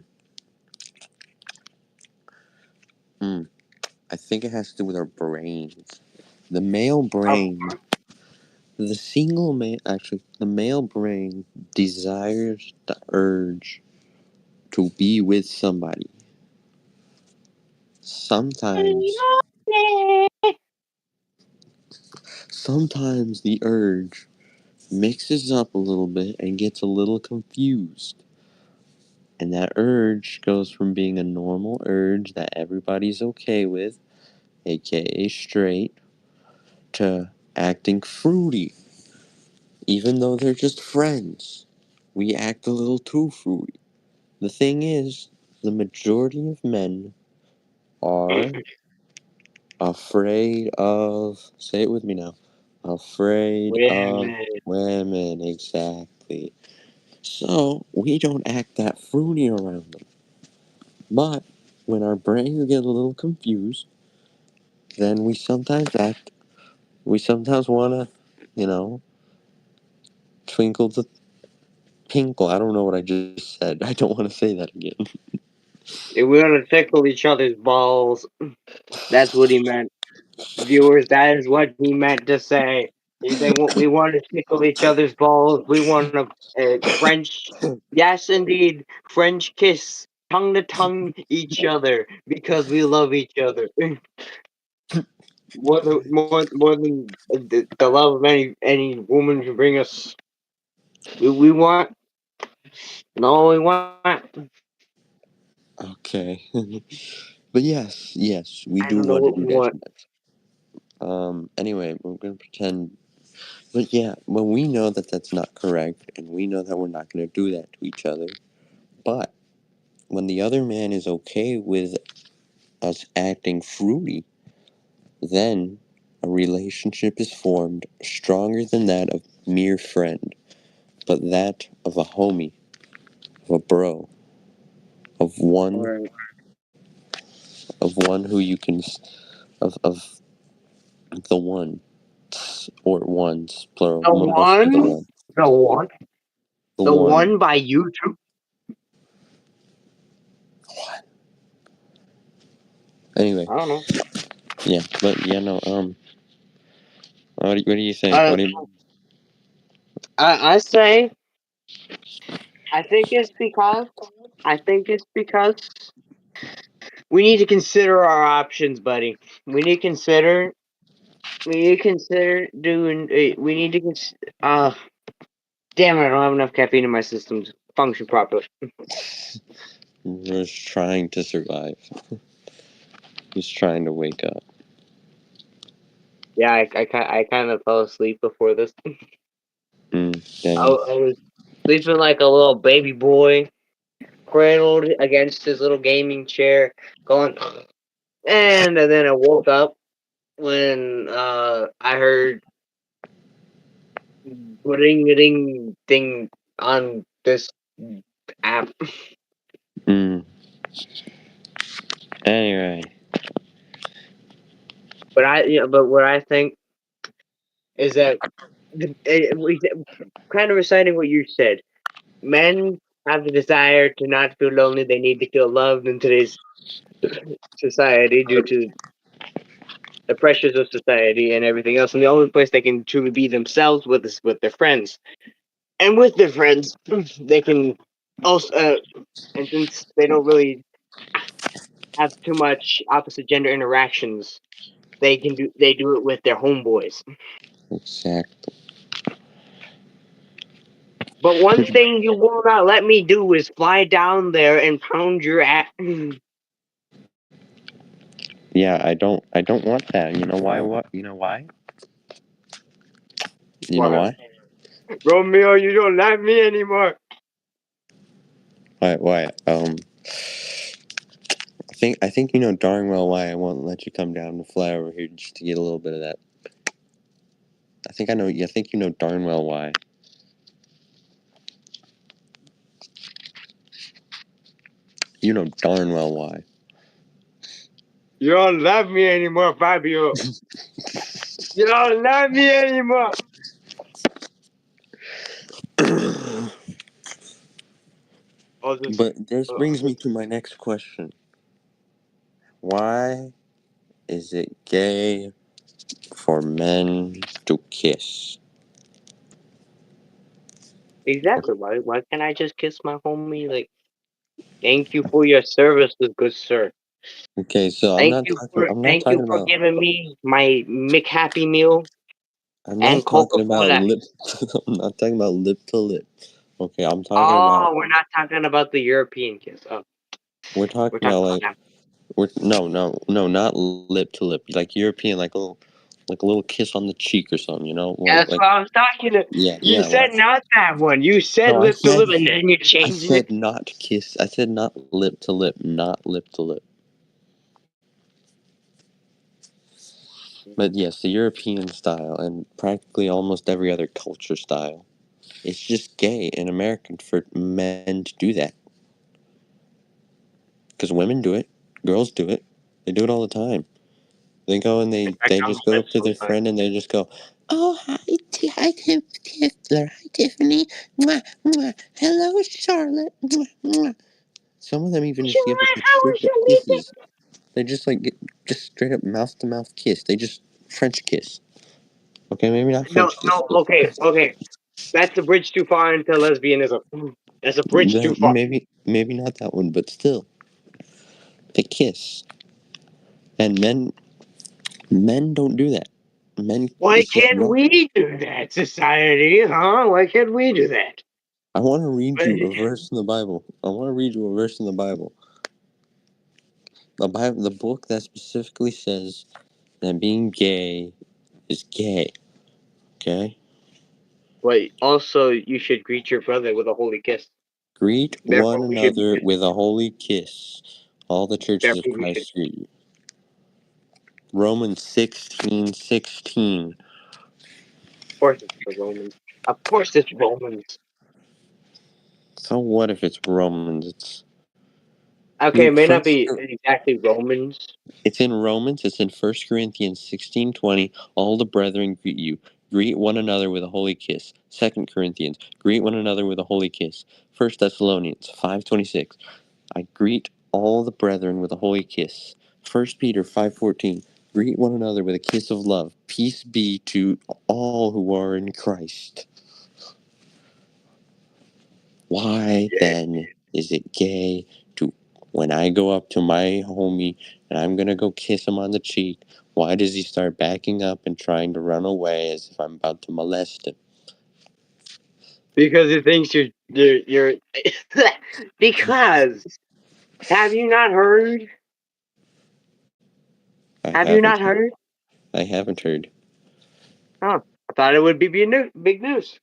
[SPEAKER 2] Hmm. I think it has to do with our brains. The male
[SPEAKER 1] Oh,
[SPEAKER 2] brain, the male brain desires the urge to be with somebody. Sometimes, sometimes the urge mixes up a little bit and gets a little confused. And that urge goes from being a normal urge that everybody's okay with, aka straight, to acting fruity. Even though they're just friends, we act a little too fruity. The thing is, the majority of men are Afraid of. Say it with me now. Afraid of
[SPEAKER 1] Women.
[SPEAKER 2] women. Exactly. So we don't act that fruity around them. But when our brains get a little confused, then we sometimes act. We sometimes want to, you know, twinkle the tinkle. I don't know what I just said. I don't want to say that again.
[SPEAKER 1] If we want to tickle each other's balls, that's what he meant. Viewers, that is what he meant to say. We want to tickle each other's balls. We want to French, yes, indeed, French kiss, tongue to tongue each other because we love each other more than the love of any woman can bring us. We want no, we want.
[SPEAKER 2] Okay. But yes, we
[SPEAKER 1] I
[SPEAKER 2] do
[SPEAKER 1] don't know
[SPEAKER 2] want to
[SPEAKER 1] what
[SPEAKER 2] do
[SPEAKER 1] we
[SPEAKER 2] that
[SPEAKER 1] want.
[SPEAKER 2] sometimes. Anyway, we're gonna pretend. But yeah, when we know that that's not correct, and we know that we're not gonna do that to each other, but when the other man is okay with us acting fruity, then a relationship is formed stronger than that of mere friend, but that of a homie, of a bro, of one,
[SPEAKER 1] Or
[SPEAKER 2] of one who you can, of the one, or ones plural,
[SPEAKER 1] the
[SPEAKER 2] mostly the
[SPEAKER 1] one,
[SPEAKER 2] one,
[SPEAKER 1] the one,
[SPEAKER 2] the
[SPEAKER 1] the
[SPEAKER 2] one.
[SPEAKER 1] one by YouTube.
[SPEAKER 2] Anyway,
[SPEAKER 1] I don't know.
[SPEAKER 2] yeah, but yeah, no, what do you think?
[SPEAKER 1] Uh,
[SPEAKER 2] What do you?
[SPEAKER 1] I say I think it's because I think it's because we need to consider our options, buddy. We need to consider. We need to consider doing. We need to. Damn it! I don't have enough caffeine in my system to function properly.
[SPEAKER 2] We're just trying to survive. He's trying to wake up.
[SPEAKER 1] Yeah, I kind of fell asleep before this.
[SPEAKER 2] Dang
[SPEAKER 1] I
[SPEAKER 2] it.
[SPEAKER 1] was sleeping like a little baby boy, cradled against his little gaming chair, going, and then I woke up when I heard ring ring thing on this app.
[SPEAKER 2] Mm. Anyway,
[SPEAKER 1] But what I think is that we kind of reciting what you said. Men have the desire to not feel lonely. They need to feel loved in today's society due to the pressures of society and everything else. And the only place they can truly be themselves with their friends. And with their friends, they can also. And since they don't really have too much opposite gender interactions, they do it with their homeboys.
[SPEAKER 2] exactly.
[SPEAKER 1] But one thing you will not let me do is fly down there and pound your ass.
[SPEAKER 2] Yeah, I don't want that. You know why? What? You know why? You know
[SPEAKER 1] Why?
[SPEAKER 2] why?
[SPEAKER 1] Romeo, you don't like me anymore.
[SPEAKER 2] Why? I think you know darn well why I won't let you come down and fly over here just to get a little bit of that. I think I know. I think you know darn well why. You know darn well why.
[SPEAKER 1] You don't love me anymore, Fabio. You don't love me anymore. I'll just.
[SPEAKER 2] But this brings me to my next question. Why is it gay for men to kiss?
[SPEAKER 1] Exactly. Why can't I just kiss my homie? Like, thank you for your services, good sir.
[SPEAKER 2] Okay, so I'm not
[SPEAKER 1] Thank you
[SPEAKER 2] talking
[SPEAKER 1] for
[SPEAKER 2] about
[SPEAKER 1] giving me my McHappy Meal
[SPEAKER 2] I'm
[SPEAKER 1] and
[SPEAKER 2] not talking
[SPEAKER 1] Coca
[SPEAKER 2] about
[SPEAKER 1] Cola.
[SPEAKER 2] lip I'm not talking about lip to lip. Okay, I'm talking about
[SPEAKER 1] Oh, we're not talking about the European kiss. Oh,
[SPEAKER 2] we're
[SPEAKER 1] we're
[SPEAKER 2] talking about
[SPEAKER 1] talking about
[SPEAKER 2] like
[SPEAKER 1] that.
[SPEAKER 2] we're no, not lip to lip. Like European, like a little kiss on the cheek or something, you know?
[SPEAKER 1] Yeah, that's what I was talking to. You
[SPEAKER 2] Yeah,
[SPEAKER 1] said not that one. You said
[SPEAKER 2] no,
[SPEAKER 1] lip to lip, and then you're
[SPEAKER 2] I
[SPEAKER 1] changing it.
[SPEAKER 2] said not kiss. I said not lip to lip, not lip to lip. But yes, the European style and practically almost every other culture style. It's just gay and American for men to do that. Because women do it, girls do it, they do it all the time. They go and
[SPEAKER 1] In fact,
[SPEAKER 2] they
[SPEAKER 1] I'm
[SPEAKER 2] just go
[SPEAKER 1] with
[SPEAKER 2] up to their
[SPEAKER 1] sometimes.
[SPEAKER 2] friend and they just go, "Oh, hi, hi, Tiffler. Hi, Tiffany. Mwah, mwah. Hello, Charlotte. Mwah, mwah." Some of them even just give like
[SPEAKER 1] How
[SPEAKER 2] straight
[SPEAKER 1] was
[SPEAKER 2] up
[SPEAKER 1] your weekend?
[SPEAKER 2] kisses. They just like get just straight up mouth to mouth kiss. They just French kiss. Okay, maybe not
[SPEAKER 1] No,
[SPEAKER 2] French kiss,
[SPEAKER 1] no,
[SPEAKER 2] but
[SPEAKER 1] okay. That's a bridge too far into lesbianism. That's a bridge too far.
[SPEAKER 2] maybe not that one, but still, they kiss. And men don't do that. Men,
[SPEAKER 1] Why
[SPEAKER 2] it's just
[SPEAKER 1] can't
[SPEAKER 2] not.
[SPEAKER 1] we do that, society? Huh? Why can't we do that?
[SPEAKER 2] I want to read you a verse in the Bible. I want to read you a verse in the Bible. The book that specifically says that being gay is gay. Okay?
[SPEAKER 1] Wait, also, you should greet your brother with a holy kiss.
[SPEAKER 2] Greet one
[SPEAKER 1] Therefore, we should.
[SPEAKER 2] another with a holy kiss. All the churches of
[SPEAKER 1] Therefore, we should.
[SPEAKER 2] Christ greet you. Romans 16:16.
[SPEAKER 1] Of course, it's the Romans. Of course, it's Romans.
[SPEAKER 2] So what if it's Romans?
[SPEAKER 1] Okay, it
[SPEAKER 2] Luke
[SPEAKER 1] may not
[SPEAKER 2] first.
[SPEAKER 1] be exactly Romans.
[SPEAKER 2] It's in Romans. It's in 1 Corinthians 16:20. All the brethren greet you. Greet one another with a holy kiss. 2 Corinthians. Greet one another with a holy kiss. 1 Thessalonians 5:26. I greet all the brethren with a holy kiss. 1 Peter 5:14. Greet one another with a kiss of love. Peace be to all who are in Christ. Why
[SPEAKER 1] Yeah.
[SPEAKER 2] then is it gay to when I go up to my homie and I'm gonna go kiss him on the cheek? Why does he start backing up and trying to run away as if I'm about to molest him?
[SPEAKER 1] Because it thinks you're because have you not heard?
[SPEAKER 2] I
[SPEAKER 1] Have you
[SPEAKER 2] haven't
[SPEAKER 1] not
[SPEAKER 2] heard.
[SPEAKER 1] heard?
[SPEAKER 2] I haven't heard.
[SPEAKER 1] Oh, I thought it would be big news.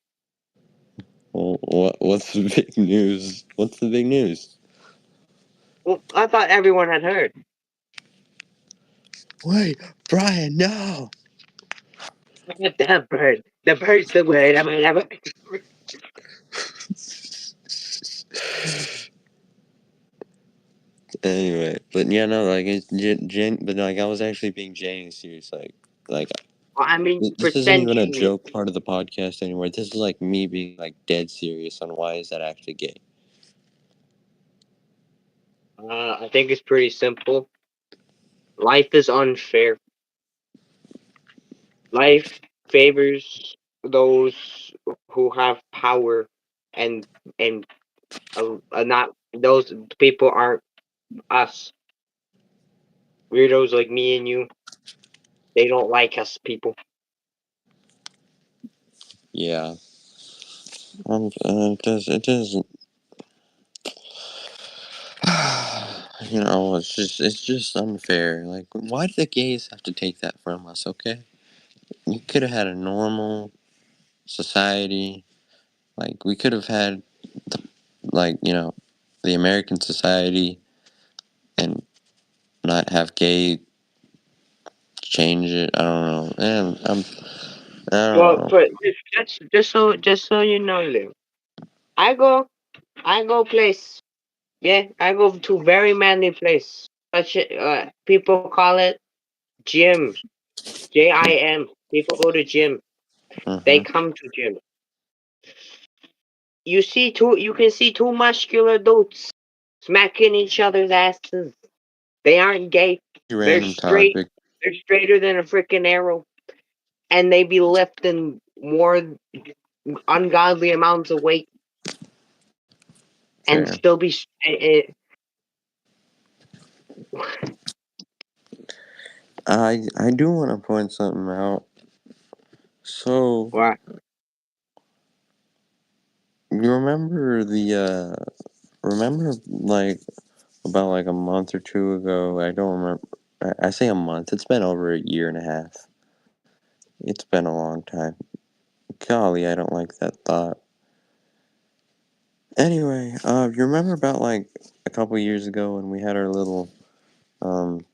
[SPEAKER 2] Well, what's the big news? What's the big news?
[SPEAKER 1] Well, I thought everyone had heard.
[SPEAKER 2] Wait, Brian, no.
[SPEAKER 1] The bird. The bird's the word.
[SPEAKER 2] Anyway, but yeah, no, like it's but like I was actually being genuinely serious. Like
[SPEAKER 1] Well, I mean,
[SPEAKER 2] this isn't even a
[SPEAKER 1] percentually.
[SPEAKER 2] joke part of the podcast anymore. This is like me being like dead serious on why is that actually gay.
[SPEAKER 1] I think it's pretty simple. Life is unfair. Life favors those who have power, and and not those people aren't us. Weirdos like me and you. They don't like us people.
[SPEAKER 2] Yeah, it doesn't. It's just unfair. Like, why do the gays have to take that from us? Okay, we could have had a normal society. Like, we could have had, the, like, the American society, and not have gay change it. I don't know. I don't
[SPEAKER 1] Well,
[SPEAKER 2] know.
[SPEAKER 1] but just so you know, Lou, I go I go place. Yeah, I go to very manly place. Such people call it gym. JIM. People go to gym. They
[SPEAKER 2] Mm-hmm.
[SPEAKER 1] come to gym. You can see two muscular dudes smacking each other's asses. They aren't gay. They're
[SPEAKER 2] Random
[SPEAKER 1] straight.
[SPEAKER 2] topic.
[SPEAKER 1] They're straighter than a freaking arrow, and they be lifting more ungodly amounts of weight and
[SPEAKER 2] Fair.
[SPEAKER 1] still be.
[SPEAKER 2] I do want to point something out. So
[SPEAKER 1] What?
[SPEAKER 2] you remember like about like a month or two ago. I don't remember. I say a month. It's been over a year and a half. It's been a long time. Golly, I don't like that thought. Anyway, you remember about like a couple years ago when we had our little um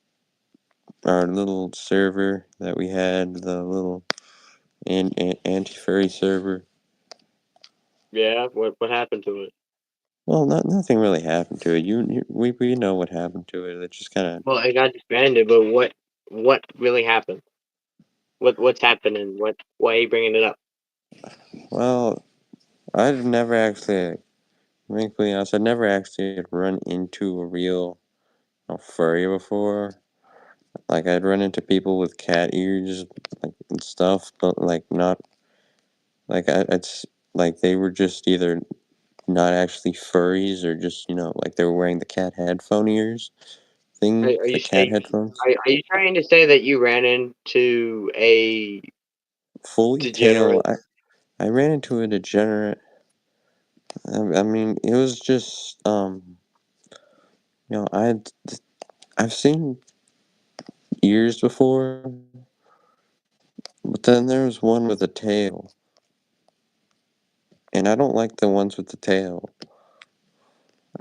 [SPEAKER 2] our little server that we had, the little anti furry server.
[SPEAKER 1] Yeah. What happened to it?
[SPEAKER 2] Well, nothing really happened to it. We know what happened to it. It just kind of.
[SPEAKER 1] Well, it got disbanded, but what really happened? What's happening? Why are you bringing it up?
[SPEAKER 2] Well, I've never actually, frankly honest, I've never actually run into a real furry before. Like I'd run into people with cat ears, like and stuff, but like not like it's like they were just either not actually furries or just like they were wearing the cat headphone ears thing,
[SPEAKER 1] Are
[SPEAKER 2] the
[SPEAKER 1] you
[SPEAKER 2] cat
[SPEAKER 1] saying?
[SPEAKER 2] headphones.
[SPEAKER 1] Are you trying to say that you ran into a
[SPEAKER 2] Fully tail.
[SPEAKER 1] degenerate?
[SPEAKER 2] I ran into a degenerate. I mean, it was just I've seen ears before, but then there was one with a tail, and I don't like the ones with the tail.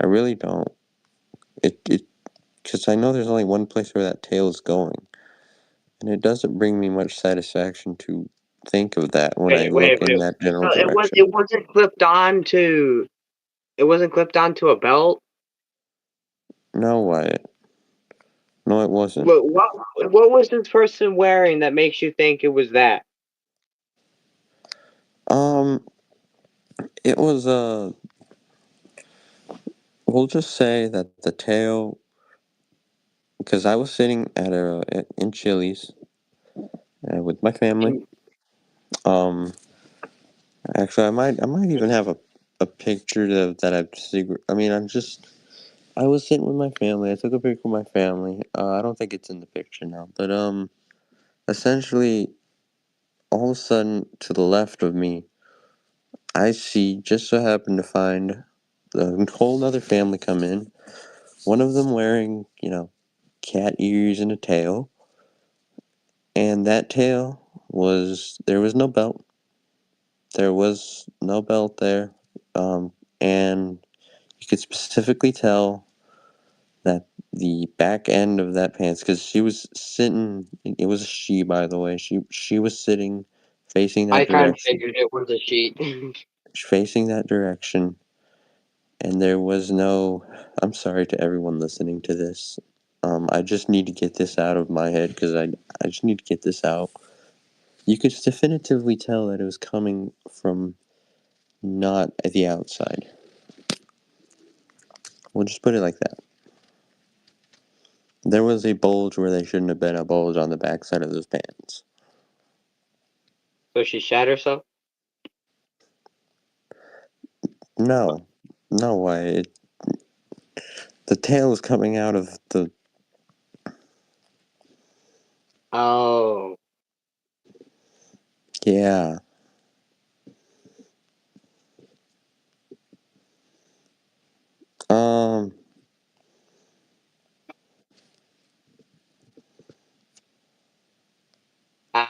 [SPEAKER 2] I really don't. It because I know there's only one place where that tail is going, and it doesn't bring me much satisfaction to think of that when I look in
[SPEAKER 1] Wait.
[SPEAKER 2] that general
[SPEAKER 1] So
[SPEAKER 2] direction.
[SPEAKER 1] it wasn't clipped on to a belt.
[SPEAKER 2] No, Wyatt. No, it wasn't.
[SPEAKER 1] What was this person wearing that makes you think it was that?
[SPEAKER 2] Um, it was we'll just say that the tail, because I was sitting in Chili's with my family.
[SPEAKER 1] And
[SPEAKER 2] Um, actually, I might even have a picture that I've secret. I mean, I was sitting with my family. I took a picture with my family. I don't think it's in the picture now, but essentially, all of a sudden, to the left of me, I see just so happen to find a whole other family come in. One of them wearing, cat ears and a tail, and that tail there was no belt. There was no belt there, and you could specifically tell that the back end of that pants, because she was sitting. It was a she, by the way. She was sitting, facing that
[SPEAKER 1] I kind of
[SPEAKER 2] direction,
[SPEAKER 1] figured it was a sheet.
[SPEAKER 2] facing that direction, and there was no. I'm sorry to everyone listening to this. I just need to get this out of my head because I just need to get this out. You could definitively tell that it was coming from not at the outside. We'll just put it like that. There was a bulge where there shouldn't have been a bulge on the backside of those pants.
[SPEAKER 1] So she shat herself.
[SPEAKER 2] No, no way. The tail is coming out of the.
[SPEAKER 1] Oh,
[SPEAKER 2] Yeah. Um.
[SPEAKER 1] ah,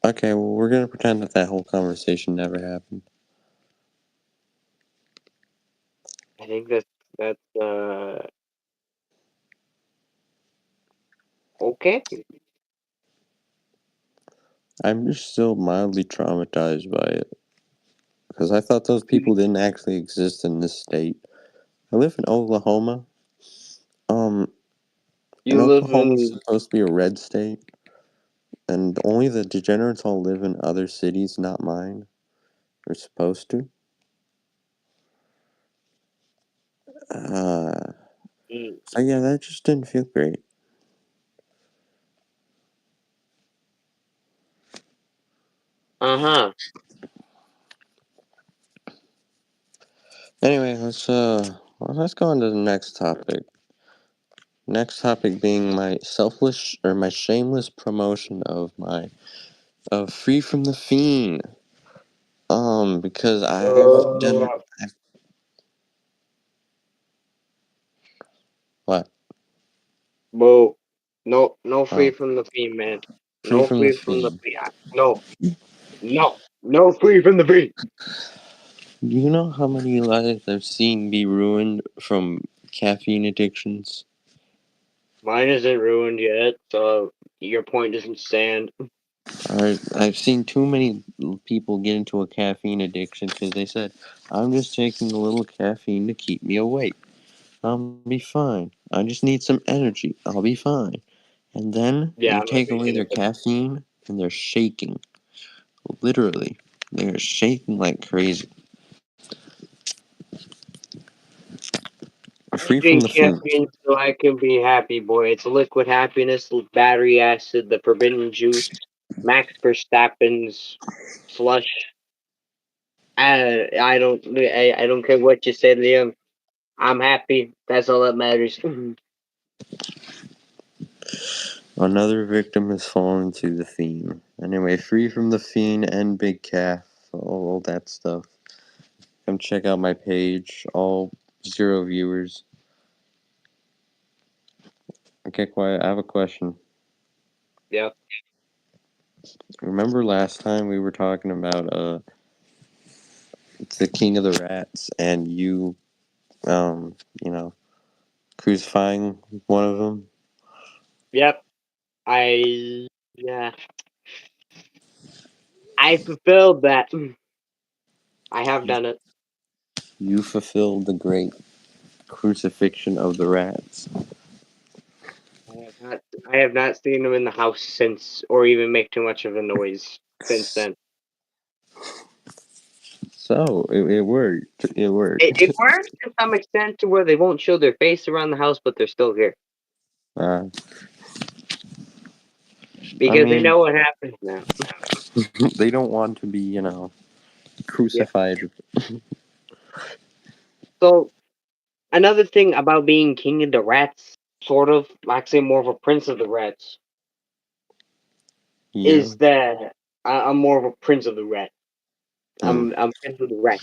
[SPEAKER 2] Okay, well, we're gonna pretend that that whole conversation never happened.
[SPEAKER 1] I think that's okay.
[SPEAKER 2] I'm just still mildly traumatized by it because I thought those people didn't actually exist in this state. I live in Oklahoma. Um, and
[SPEAKER 1] You live
[SPEAKER 2] Oklahoma's
[SPEAKER 1] in
[SPEAKER 2] supposed to be a red state, and only the degenerates all live in other cities, not mine. They're supposed to. Uh, so yeah, that just didn't feel great.
[SPEAKER 1] uh-huh.
[SPEAKER 2] Anyway, let's go on to the next topic. Next topic being my selfless or my shameless promotion of Free from the Fiend. Because
[SPEAKER 1] Uh,
[SPEAKER 2] what?
[SPEAKER 1] Boo. No free
[SPEAKER 2] Oh,
[SPEAKER 1] from the fiend, man.
[SPEAKER 2] Free
[SPEAKER 1] No
[SPEAKER 2] from the
[SPEAKER 1] free from the
[SPEAKER 2] Fiend.
[SPEAKER 1] fiend. No free from the fiend.
[SPEAKER 2] Do you know how many lives I've seen be ruined from caffeine addictions?
[SPEAKER 1] Mine isn't ruined yet, so your point doesn't stand.
[SPEAKER 2] I've seen too many people get into a caffeine addiction because they said, "I'm just taking a little caffeine to keep me awake. I'll be fine. I just need some energy. I'll be fine." And then
[SPEAKER 1] Yeah,
[SPEAKER 2] you
[SPEAKER 1] I'm not
[SPEAKER 2] take away
[SPEAKER 1] taking
[SPEAKER 2] their
[SPEAKER 1] it.
[SPEAKER 2] caffeine and they're shaking. Literally, they're shaking like crazy.
[SPEAKER 1] I
[SPEAKER 2] Free from
[SPEAKER 1] drink
[SPEAKER 2] the food.
[SPEAKER 1] caffeine so I can be happy, boy. It's liquid happiness, battery acid, the forbidden juice, Max Verstappen's slush. I don't care what you say, Liam. I'm happy. That's all that matters.
[SPEAKER 2] Another victim has fallen to the fiend. Anyway, free from the fiend and big calf, all that stuff. Come check out my page. All 0 viewers. Okay, quiet. I have a question.
[SPEAKER 1] Yeah.
[SPEAKER 2] Remember last time we were talking about the king of the rats and you um you know crucifying one of them?
[SPEAKER 1] Yep. I yeah. I fulfilled that. I have done it.
[SPEAKER 2] You fulfilled the great crucifixion of the rats.
[SPEAKER 1] I have not seen them in the house since, or even make too much of a noise since then.
[SPEAKER 2] So it worked. It worked.
[SPEAKER 1] It works to some extent to where they won't show their face around the house, but they're still here
[SPEAKER 2] uh, I
[SPEAKER 1] because they
[SPEAKER 2] mean,
[SPEAKER 1] know what happens now.
[SPEAKER 2] they don't want to be
[SPEAKER 1] Yeah.
[SPEAKER 2] crucified.
[SPEAKER 1] So another thing about being king of the rats, sort of, actually more of a prince of the rats,
[SPEAKER 2] Yeah.
[SPEAKER 1] is that I'm more of a prince of the rat.
[SPEAKER 2] Mm.
[SPEAKER 1] I'm prince of the rat.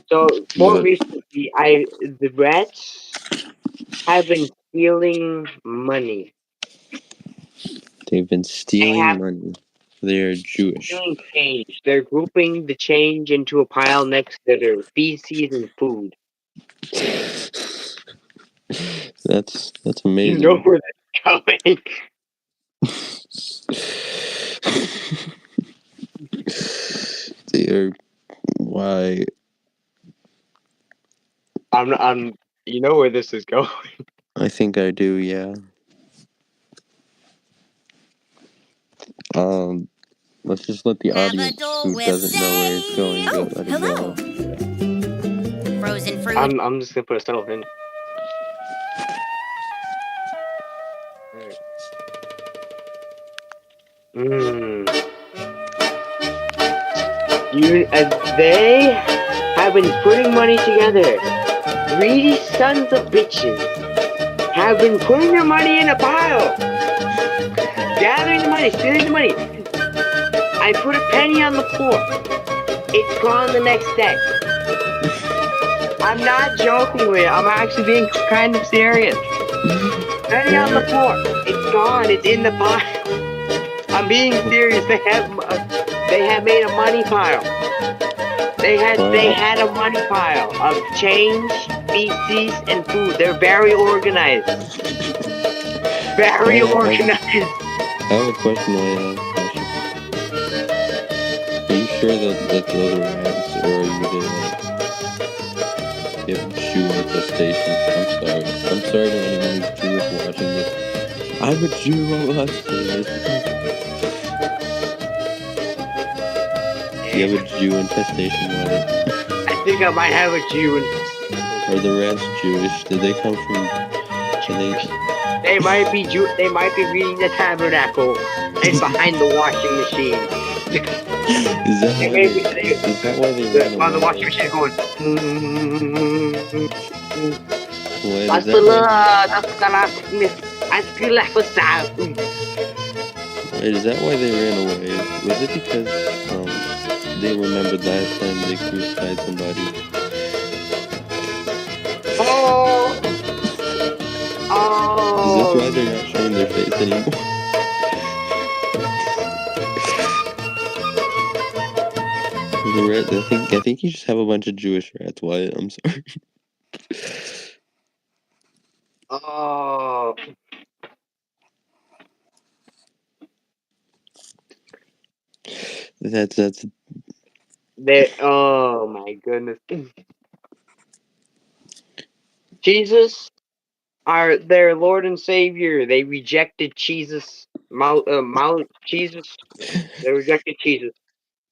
[SPEAKER 1] So more
[SPEAKER 2] But
[SPEAKER 1] recently, the rats have been stealing money.
[SPEAKER 2] they've been
[SPEAKER 1] They
[SPEAKER 2] stealing
[SPEAKER 1] have
[SPEAKER 2] money. They're Jewish.
[SPEAKER 1] stealing change. They're grouping the change into a pile next to their feces and food.
[SPEAKER 2] That's
[SPEAKER 1] You know
[SPEAKER 2] amazing.
[SPEAKER 1] where that's going.
[SPEAKER 2] They are why
[SPEAKER 1] I'm. You know where this is going.
[SPEAKER 2] I think I do. Yeah. Um. Let's just let the audience who doesn't know where it's going go. Let it
[SPEAKER 3] Hello.
[SPEAKER 2] go.
[SPEAKER 3] Frozen fruit.
[SPEAKER 1] I'm just gonna put a subtle hint. Alright. Mm. They have been putting money together. Greedy sons of bitches have been putting their money in a pile, gathering the money, stealing the money. I put a penny on the floor. It's gone the next day. I'm not joking with you. I'm actually being kind of serious. Penny on the floor. It's gone. It's in the pile. I'm being serious. They have made a money pile. They
[SPEAKER 2] But
[SPEAKER 1] had a money pile of change, feces, and food. They're very organized. Very organized.
[SPEAKER 2] I have a question. I have a question. Are you sure that those are rats, or are you you have Jew infestation? I'm sorry. I'm sorry to anyone who's Jewish watching this. I'm a Jew. Oh, I'm serious. You have a Jew infestation, right?
[SPEAKER 1] I think I might have a Jew.
[SPEAKER 2] Are the rats Jewish? Did they come from? Are they?
[SPEAKER 1] They might be Jew. They might be reading the tabernacle and behind the washing machine.
[SPEAKER 2] Is that why
[SPEAKER 1] They,
[SPEAKER 2] they? Is that why they ran
[SPEAKER 1] while the
[SPEAKER 2] away?
[SPEAKER 1] washing machine is going.
[SPEAKER 2] Wait, is that why?
[SPEAKER 1] Asala, Askila Fasal.
[SPEAKER 2] Wait, is that why they ran away? Was it because they remembered last time they crucified somebody?
[SPEAKER 1] Oh,
[SPEAKER 2] Is this why
[SPEAKER 1] oh.
[SPEAKER 2] they're not showing their face anymore? The rat, I think you just have a bunch of Jewish rats, Wyatt. I'm sorry.
[SPEAKER 1] Oh,
[SPEAKER 2] That's
[SPEAKER 1] they. Oh my goodness. Jesus, are their Lord and Savior. They rejected Jesus. Jesus. They rejected Jesus.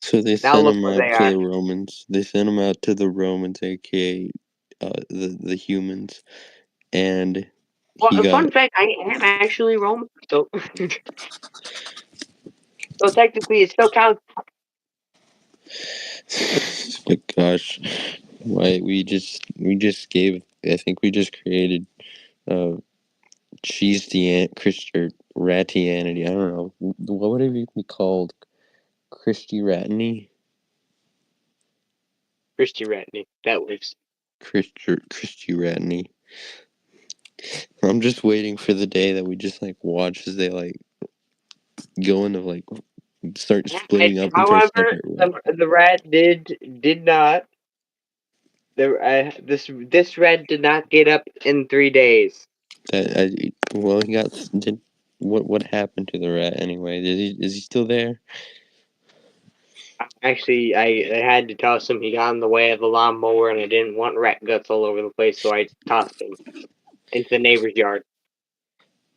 [SPEAKER 2] so they
[SPEAKER 1] Now
[SPEAKER 2] sent
[SPEAKER 1] look
[SPEAKER 2] him
[SPEAKER 1] where
[SPEAKER 2] out
[SPEAKER 1] they
[SPEAKER 2] to
[SPEAKER 1] are.
[SPEAKER 2] the Romans. They sent him out to the Romans, aka the humans, and
[SPEAKER 1] Well,
[SPEAKER 2] he
[SPEAKER 1] a
[SPEAKER 2] got
[SPEAKER 1] fun fact: I am actually Roman, so so technically it still counts.
[SPEAKER 2] my gosh, why we just gave I think we just created uh cheese Christian ratianity. I don't know what would it be called, Christy Ratney,
[SPEAKER 1] Christy Ratney. That works.
[SPEAKER 2] Christy Ratney. I'm just waiting for the day that we just like watch as they like go into like start splitting up into a
[SPEAKER 1] However,
[SPEAKER 2] separate way.
[SPEAKER 1] the rat did not. This rat did not get up in 3 days.
[SPEAKER 2] Well, he got did what happened to the rat anyway? Is he still there?
[SPEAKER 1] Actually, I had to toss him. He got in the way of the lawnmower, and I didn't want rat guts all over the place, so I tossed him into the neighbor's yard.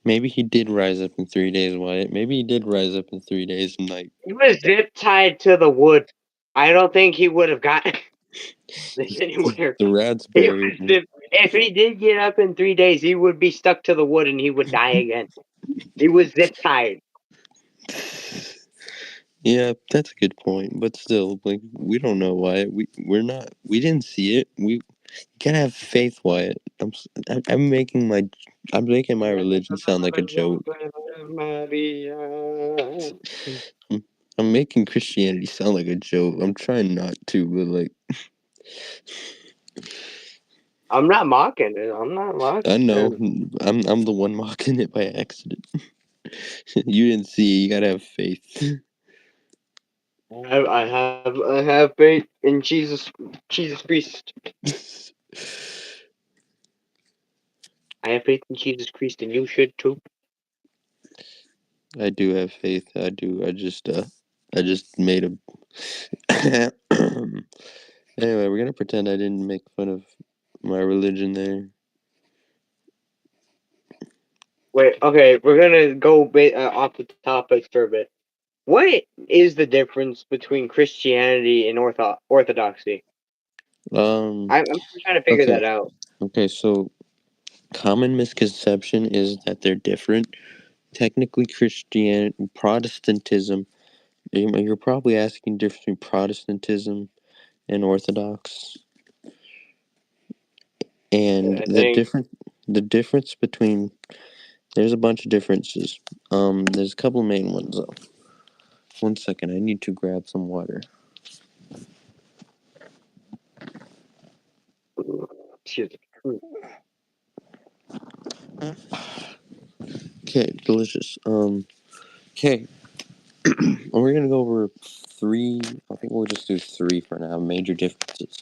[SPEAKER 2] Maybe he did rise up in 3 days, Wyatt. Maybe he did rise up in 3 days and like
[SPEAKER 1] He was zip tied to the wood. I don't think he would have gotten this anywhere.
[SPEAKER 2] the rat's
[SPEAKER 1] He
[SPEAKER 2] buried.
[SPEAKER 1] was if he did get up in 3 days, he would be stuck to the wood and he would die again. He was zip tied.
[SPEAKER 2] Yeah, that's a good point. But still, like we don't know Wyatt. We didn't see it. We gotta have faith, Wyatt. I'm making my religion sound like a joke. I'm, I'm making Christianity sound like a joke. I'm trying not to, but like
[SPEAKER 1] I'm not mocking it. I'm not mocking
[SPEAKER 2] I know
[SPEAKER 1] it.
[SPEAKER 2] I'm the one mocking it by accident. You didn't see it. You gotta have faith.
[SPEAKER 1] I have faith in Jesus Christ. I have faith in Jesus Christ, and you should too.
[SPEAKER 2] I do have faith. I do. I just made a. Anyway, we're gonna pretend I didn't make fun of my religion there.
[SPEAKER 1] Wait, okay, we're gonna go off the topic for a bit. What is the difference between Christianity and Orthodoxy?
[SPEAKER 2] Um.
[SPEAKER 1] I'm trying to figure
[SPEAKER 2] Okay.
[SPEAKER 1] that out.
[SPEAKER 2] Okay. So, common misconception is that they're different. Technically, Protestantism. You're probably asking difference between Protestantism and Orthodox, and
[SPEAKER 1] I think.
[SPEAKER 2] the difference between there's a bunch of differences. There's a couple main ones though. One second, I need to grab some water.
[SPEAKER 1] Excuse me.
[SPEAKER 2] Okay, delicious. Okay, we're gonna go over three. I think we'll just do three for now. Major differences.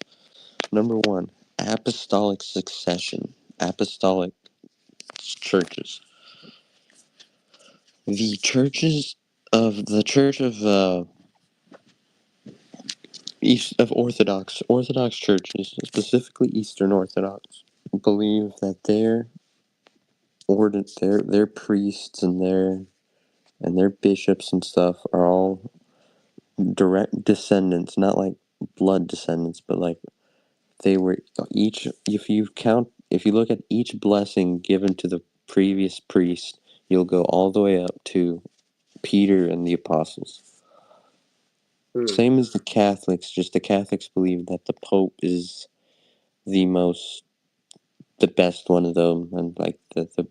[SPEAKER 2] Number one, apostolic succession. Apostolic churches. The Church of East of Orthodox churches, specifically Eastern Orthodox, believe that their priests and their bishops and stuff are all direct descendants, not like blood descendants, but like they were each. If you look at each blessing given to the previous priest, you'll go all the way up to Peter and the apostles.
[SPEAKER 1] Hmm.
[SPEAKER 2] Same as the Catholics, just the Catholics believe that the Pope is the the best one of them, and like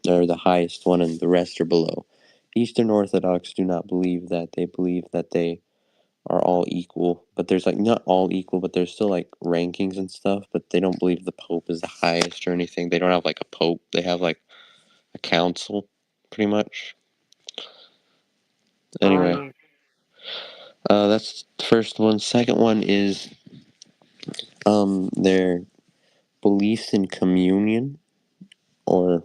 [SPEAKER 2] or the highest one, and the rest are below. Eastern Orthodox do not believe that. They believe that they are all equal, but there's like not all equal, but there's still like rankings and stuff. But they don't believe the Pope is the highest or anything. They don't have like a Pope. They have like a council, pretty much. Anyway,
[SPEAKER 1] Uh,
[SPEAKER 2] that's the first one. Second one is their beliefs in communion. or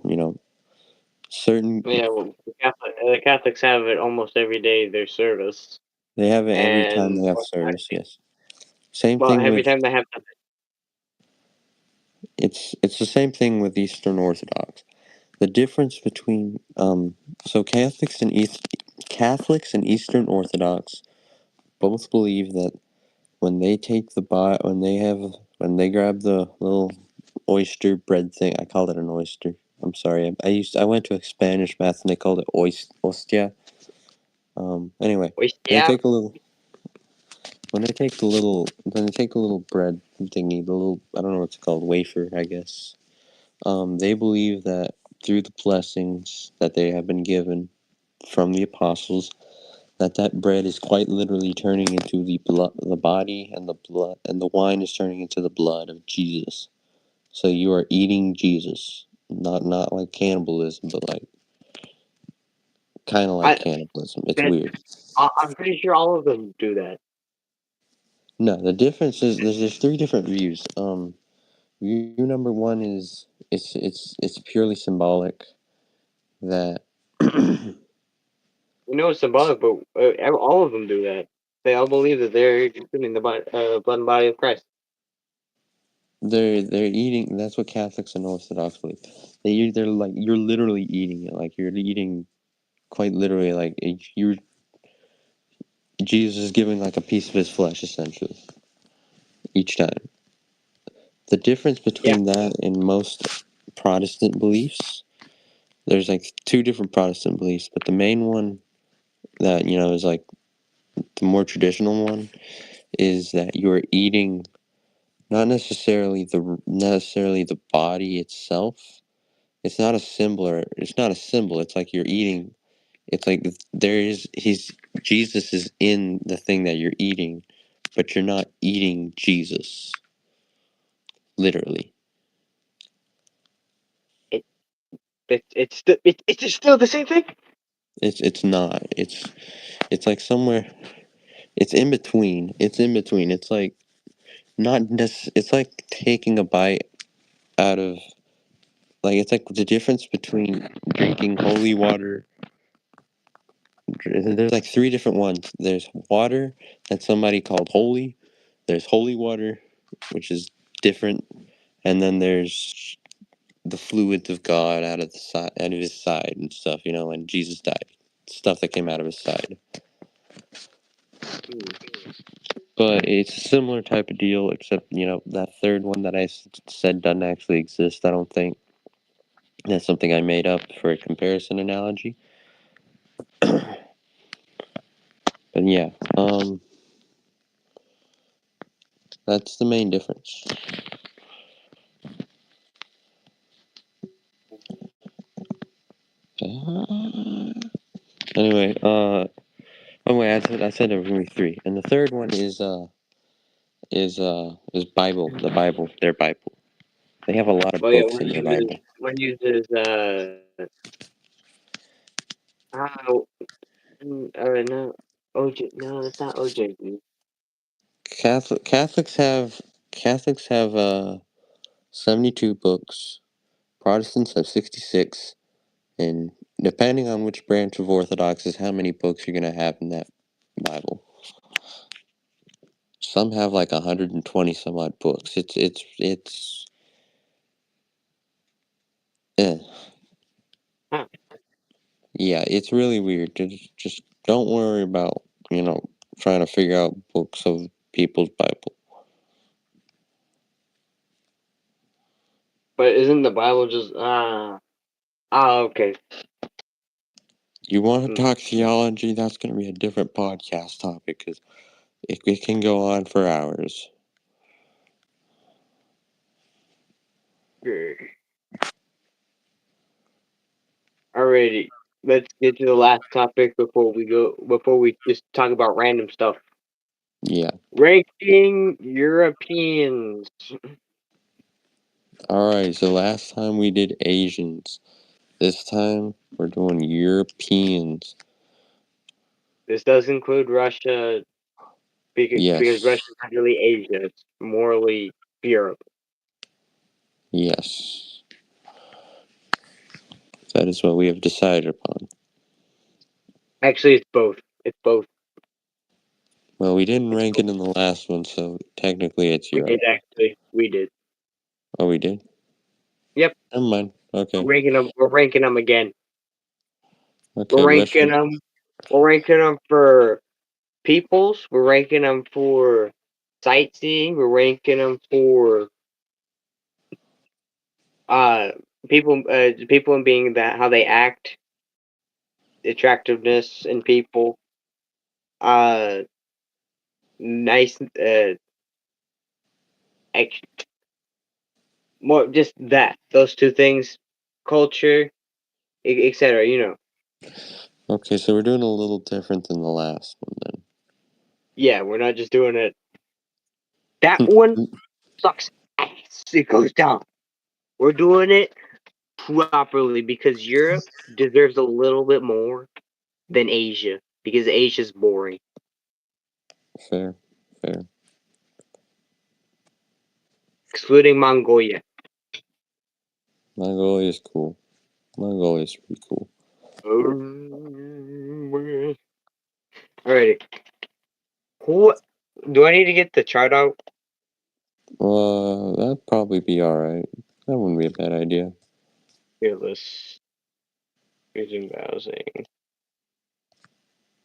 [SPEAKER 2] certain.
[SPEAKER 1] Yeah, well, the Catholics have it almost every day their service,
[SPEAKER 2] They have it every time
[SPEAKER 1] and
[SPEAKER 2] they have service. Yes. Same
[SPEAKER 1] well,
[SPEAKER 2] thing
[SPEAKER 1] every
[SPEAKER 2] with
[SPEAKER 1] time they have
[SPEAKER 2] it's the same thing with Eastern Orthodox. The difference between so Catholics and Eastern Orthodox both believe that when they take the when they grab the little oyster bread thing. I called it an oyster. I'm sorry. I went to a Spanish math and they called it hostia. Anyway, they
[SPEAKER 1] yeah.
[SPEAKER 2] take a little when they take a little bread thingy, the little, I don't know what's called, wafer, I guess. They believe that through the blessings that they have been given from the apostles, that bread is quite literally turning into the body, and the blood, and the wine is turning into the blood of Jesus. So you are eating Jesus, not like cannibalism, but like kind of like
[SPEAKER 1] I
[SPEAKER 2] cannibalism. It's
[SPEAKER 1] that
[SPEAKER 2] weird.
[SPEAKER 1] I'm pretty sure all of them do that.
[SPEAKER 2] No, the difference is there's three different views. View number one is it's purely symbolic that
[SPEAKER 1] You know, it's symbolic, but all of them do that. They all believe that they're consuming the blood and body of Christ.
[SPEAKER 2] they're eating. That's what Catholics and Orthodox believe. They're like, you're literally eating it. Like you're eating quite literally. Like you're Jesus is giving like a piece of his flesh essentially each time. The difference
[SPEAKER 1] Yeah,
[SPEAKER 2] between that and most Protestant beliefs, there's like two different Protestant beliefs, but the main one that is like the more traditional one is that you're eating not necessarily the body itself. It's not a symbol. It's not a symbol. It's like you're eating. It's like Jesus is in the thing that you're eating, but you're not eating Jesus literally.
[SPEAKER 1] it, it's still the same thing.
[SPEAKER 2] It's not. It's like somewhere. It's in between. It's in between. It's like not it's like taking a bite out of, like, it's like the difference between drinking holy water. There's like three different ones. There's water that somebody called holy. There's holy water, which is different, and then there's the fluids of God out of his side and stuff. When Jesus died, stuff that came out of his side.
[SPEAKER 1] Hmm.
[SPEAKER 2] But it's a similar type of deal, except that third one that I said doesn't actually exist. I don't think that's something I made up for a comparison analogy. But yeah, that's the main difference. Anyway, oh wait, I said there were gonna be three, and the third one is Bible, the Bible, their Bible. They have a lot of
[SPEAKER 1] Well, yeah,
[SPEAKER 2] books in their Bible.
[SPEAKER 1] one uses how no OJ, no, it's not OJ.
[SPEAKER 2] Catholics have 72 books. Protestants have 66, and depending on which branch of Orthodox is how many books you're gonna have in that Bible. Some have like 120 some odd books. It's eh.
[SPEAKER 1] Huh.
[SPEAKER 2] Yeah, it's really weird. Just don't worry about, trying to figure out books of people's Bible.
[SPEAKER 1] But isn't the Bible just okay?
[SPEAKER 2] You want to
[SPEAKER 1] Hmm.
[SPEAKER 2] talk theology? That's going to be a different podcast topic because it can go on for hours.
[SPEAKER 1] Sure. Alrighty, let's get to the last topic before we just talk about random stuff.
[SPEAKER 2] Yeah.
[SPEAKER 1] Ranking Europeans.
[SPEAKER 2] All right. So last time we did Asians. This time we're doing Europeans.
[SPEAKER 1] This does include Russia because
[SPEAKER 2] Yes.
[SPEAKER 1] Russia's not really Asia; it's morally Europe.
[SPEAKER 2] Yes. That is what we have decided upon.
[SPEAKER 1] Actually, it's both. It's both.
[SPEAKER 2] Well, we didn't rank it in the last one, so technically it's
[SPEAKER 1] We
[SPEAKER 2] your.
[SPEAKER 1] did actually. We did.
[SPEAKER 2] Oh, we did?
[SPEAKER 1] Yep.
[SPEAKER 2] Never mind. Okay.
[SPEAKER 1] We're ranking them. We're ranking them again. We're
[SPEAKER 2] Okay, let's
[SPEAKER 1] ranking
[SPEAKER 2] just.
[SPEAKER 1] them. We're ranking them for peoples. We're ranking them for sightseeing. We're ranking them for uh people and being that how they act, attractiveness in people. Uh, nice. Ex- more just that those two things, culture, etc. You know.
[SPEAKER 2] Okay, so we're doing a little different than the last one
[SPEAKER 1] Yeah, we're not just doing it. That
[SPEAKER 2] then.
[SPEAKER 1] one sucks ass. It goes down. We're doing it properly because Europe deserves a little bit more than Asia because Asia's boring.
[SPEAKER 2] Fair, fair.
[SPEAKER 1] Excluding Mongolia.
[SPEAKER 2] Mongolia is cool. Mongolia is pretty cool.
[SPEAKER 1] Alrighty. Who do I need to get the chart out?
[SPEAKER 2] That'd probably be alright. That wouldn't be a bad idea.
[SPEAKER 1] Fearless. Using browsing.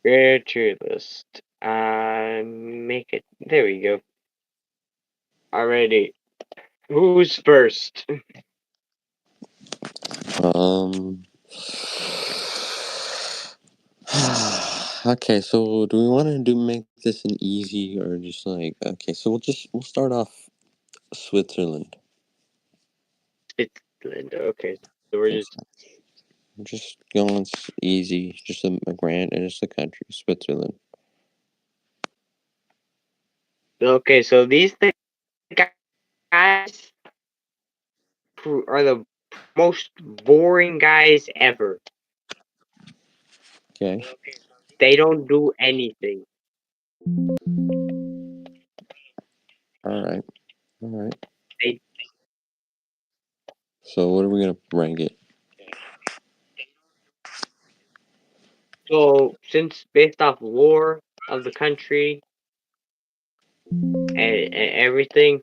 [SPEAKER 1] Create tier list. Make it. There we go. Alrighty. Who's first?
[SPEAKER 2] Um. Okay, so do we want to make this an easy or just like okay? So we'll start off Switzerland.
[SPEAKER 1] Switzerland. Okay, so we're just
[SPEAKER 2] We're just going easy, just a grant and just a country, Switzerland.
[SPEAKER 1] okay. So these the guys who are the most boring guys ever.
[SPEAKER 2] Okay.
[SPEAKER 1] They don't do anything.
[SPEAKER 2] All right. All right.
[SPEAKER 1] They
[SPEAKER 2] So what are we gonna rank it?
[SPEAKER 1] so since based off lore of the country and everything,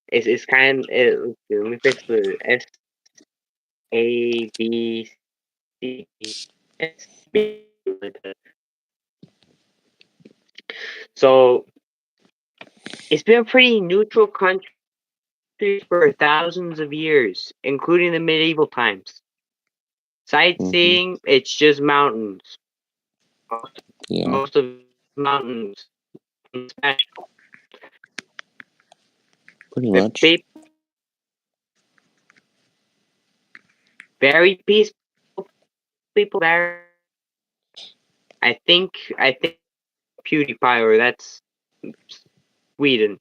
[SPEAKER 1] it's kind. Let me fix the SABC. So it's been a pretty neutral country for thousands of years, including the medieval times.
[SPEAKER 2] Mm-hmm.
[SPEAKER 1] Sightseeing, it's just mountains.
[SPEAKER 2] Yeah.
[SPEAKER 1] Most of mountains. Special.
[SPEAKER 2] Pretty
[SPEAKER 1] The
[SPEAKER 2] much.
[SPEAKER 1] people very peaceful people. Very. I think PewDiePie or that's Sweden.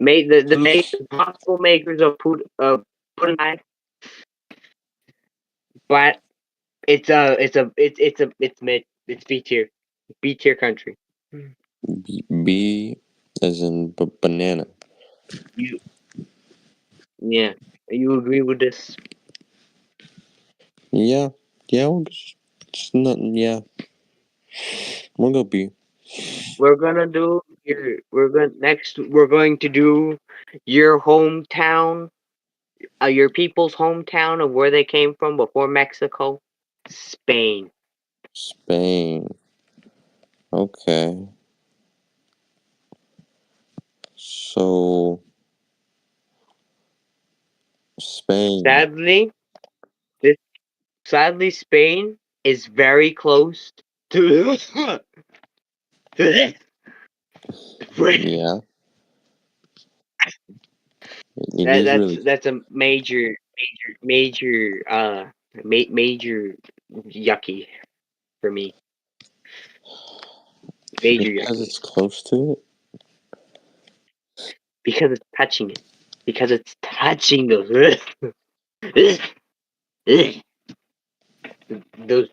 [SPEAKER 1] Made the possible makers of PewDiePie, but it's mid, it's B tier country.
[SPEAKER 2] B as in banana.
[SPEAKER 1] You yeah, you agree with this?
[SPEAKER 2] Yeah. Yeah. Just not. Yeah. We'll go B.
[SPEAKER 1] We're gonna do your we're going next we're going to do your hometown, your people's hometown of where they came from before Mexico, Spain.
[SPEAKER 2] Spain. Okay. So Spain.
[SPEAKER 1] Sadly, this sadly Spain is very close to France.
[SPEAKER 2] Yeah. It is really.
[SPEAKER 1] That's a major yucky for me. Major
[SPEAKER 2] Because
[SPEAKER 1] yucky
[SPEAKER 2] it's close to it.
[SPEAKER 1] because it's touching it. Because it's touching those those.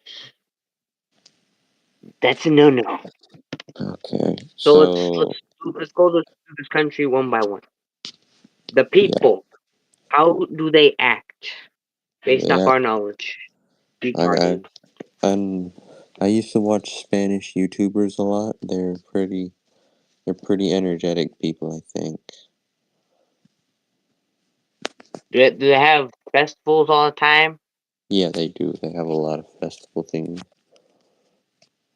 [SPEAKER 1] That's a no no.
[SPEAKER 2] Okay.
[SPEAKER 1] So
[SPEAKER 2] So
[SPEAKER 1] let's go to this country one by one. The
[SPEAKER 2] Yeah,
[SPEAKER 1] people, how do they act based off
[SPEAKER 2] yeah.
[SPEAKER 1] our knowledge? Keep
[SPEAKER 2] I, I,
[SPEAKER 1] talking.
[SPEAKER 2] and I used to watch Spanish YouTubers a lot. They're pretty energetic people, I think.
[SPEAKER 1] Do they have festivals all the time?
[SPEAKER 2] Yeah, they do. They have a lot of festival things.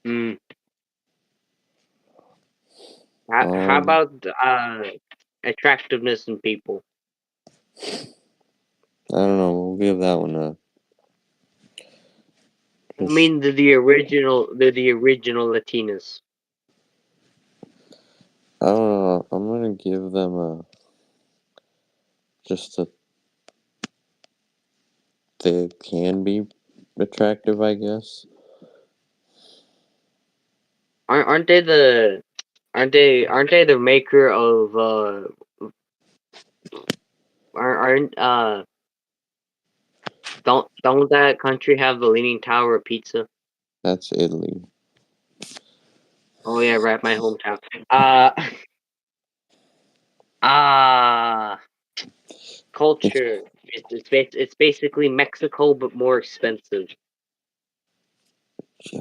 [SPEAKER 1] Mm. How
[SPEAKER 2] Um,
[SPEAKER 1] about attractiveness in people?
[SPEAKER 2] I don't know. We'll give that one a
[SPEAKER 1] I
[SPEAKER 2] just.
[SPEAKER 1] mean, they're the original Latinas.
[SPEAKER 2] I don't know. I'm gonna give them a just a. They can be attractive, I guess.
[SPEAKER 1] Aren't they aren't they the maker of aren't don't that country have the Leaning Tower of Pizza?
[SPEAKER 2] That's Italy.
[SPEAKER 1] Oh yeah, right, my hometown. Uh ah
[SPEAKER 2] It's.
[SPEAKER 1] culture. It's basically Mexico but more expensive.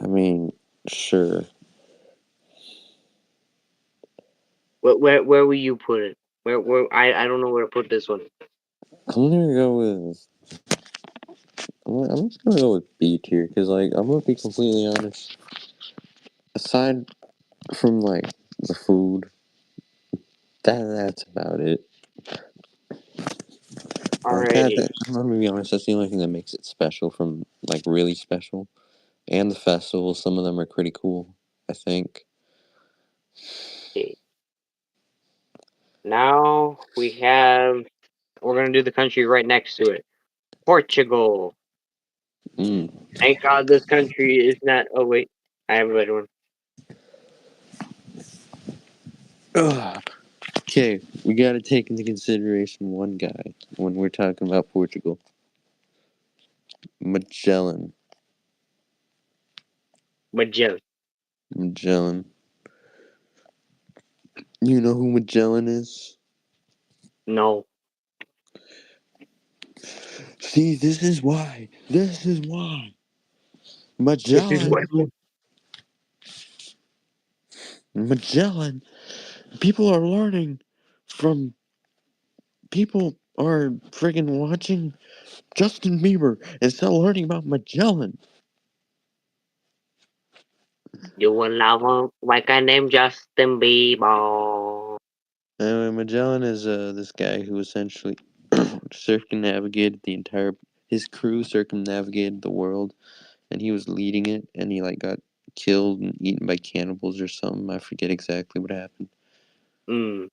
[SPEAKER 2] I mean, sure.
[SPEAKER 1] Where will you put it? Where I don't know where to put this one.
[SPEAKER 2] I'm gonna go with. I'm just gonna go with B tier because, like, I'm gonna be completely honest. Aside from like the food, that's about it. Like that,
[SPEAKER 1] Alrighty.
[SPEAKER 2] I'm gonna be honest. That's the only thing that makes it special from like really special. And the festivals, some of them are pretty cool. I think.
[SPEAKER 1] Okay. Now we're gonna do the country right next to it. Portugal.
[SPEAKER 2] Mm.
[SPEAKER 1] Thank God this country is not. Oh wait, I have a better one.
[SPEAKER 2] Ugh. Okay, we gotta take into consideration one guy when we're talking about Portugal. Magellan.
[SPEAKER 1] Magellan.
[SPEAKER 2] Magellan. You know who Magellan is?
[SPEAKER 1] No.
[SPEAKER 2] See, this is why. This is why.
[SPEAKER 1] This is
[SPEAKER 2] Magellan.
[SPEAKER 1] what.
[SPEAKER 2] Magellan. People are learning from. People are friggin' watching Justin Bieber instead of learning about Magellan.
[SPEAKER 1] You will love like I named Justin Bieber.
[SPEAKER 2] Anyway, Magellan is this guy who essentially circumnavigated the entire. His crew circumnavigated the world, and he was leading it, and he like got killed and eaten by cannibals or something. I forget exactly what happened.
[SPEAKER 1] Mm.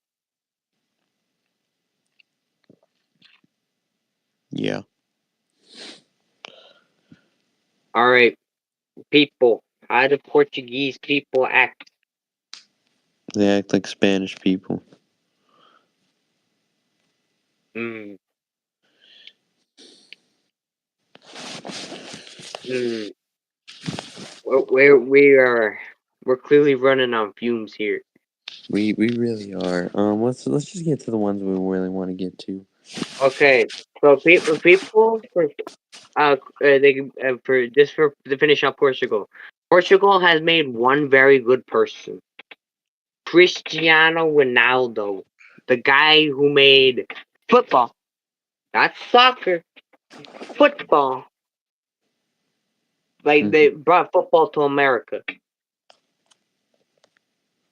[SPEAKER 2] Yeah,
[SPEAKER 1] All right, people. How do Portuguese people act?
[SPEAKER 2] they act like Spanish people.
[SPEAKER 1] Mm. Mm. We're clearly running on fumes here.
[SPEAKER 2] We really are. Let's just get to the ones we really want to get to.
[SPEAKER 1] Okay, so people for just for to finish up Portugal. Portugal has made one very good person, Cristiano Ronaldo, the guy who made football, not soccer, football. Like
[SPEAKER 2] Hmm.
[SPEAKER 1] they brought football to America,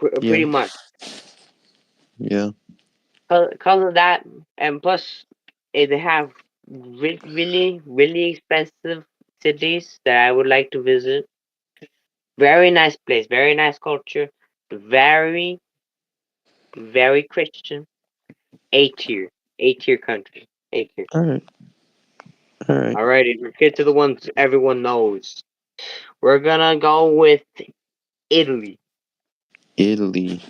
[SPEAKER 2] Yeah,
[SPEAKER 1] pretty much.
[SPEAKER 2] yeah.
[SPEAKER 1] Cause of that, and plus, they have really, really expensive cities that I would like to visit. Very nice place, very nice culture, very, very Christian. A tier, A tier country, A tier.
[SPEAKER 2] All right, all right.
[SPEAKER 1] Alrighty, let's get to the ones everyone knows. We're gonna go with Italy.
[SPEAKER 2] Italy,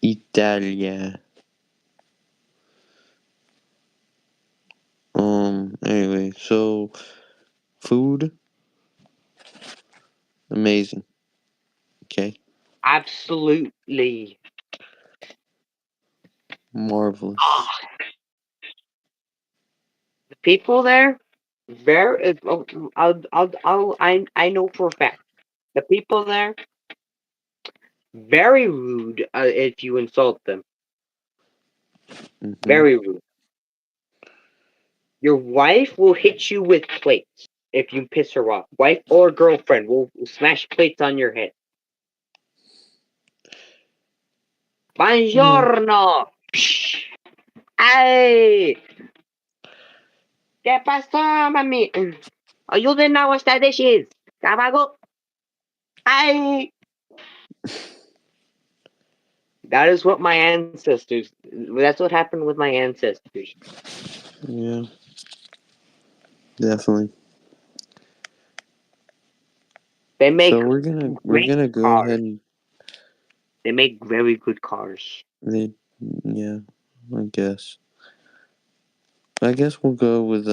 [SPEAKER 2] Italia. Anyway, so food, amazing. Okay.
[SPEAKER 1] Absolutely.
[SPEAKER 2] Marvelous.
[SPEAKER 1] The people there, very. I know for a fact. The people there, very rude. If you insult them,
[SPEAKER 2] Hmm.
[SPEAKER 1] very rude. Your wife will hit you with plates if you piss her off. Wife or girlfriend will smash plates on your head.
[SPEAKER 2] Yeah.
[SPEAKER 1] Buongiorno. Psh. Ay, ¿qué pasó, mami? Ayúdenme a wash the dishes. Cabago. Ay. That is what my ancestors. That's what happened with my ancestors.
[SPEAKER 2] Yeah. Definitely.
[SPEAKER 1] They
[SPEAKER 2] So
[SPEAKER 1] make
[SPEAKER 2] we're
[SPEAKER 1] great
[SPEAKER 2] gonna go
[SPEAKER 1] cars.
[SPEAKER 2] ahead and
[SPEAKER 1] They make very good cars.
[SPEAKER 2] they, yeah. I guess. I guess we'll go with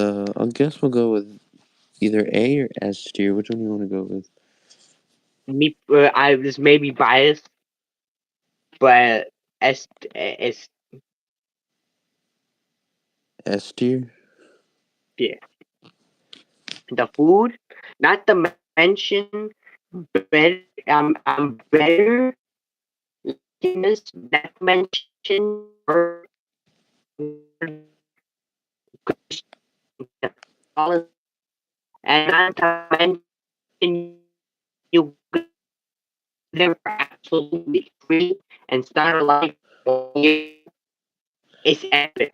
[SPEAKER 2] either A or S tier. Which one do you want to go with?
[SPEAKER 1] Me, I this may be biased, but S,
[SPEAKER 2] S tier.
[SPEAKER 1] yeah, the food, not to mention, better. I'm better Latinas. Not to mention, and not to mention you there for absolutely free and start a life. It's epic.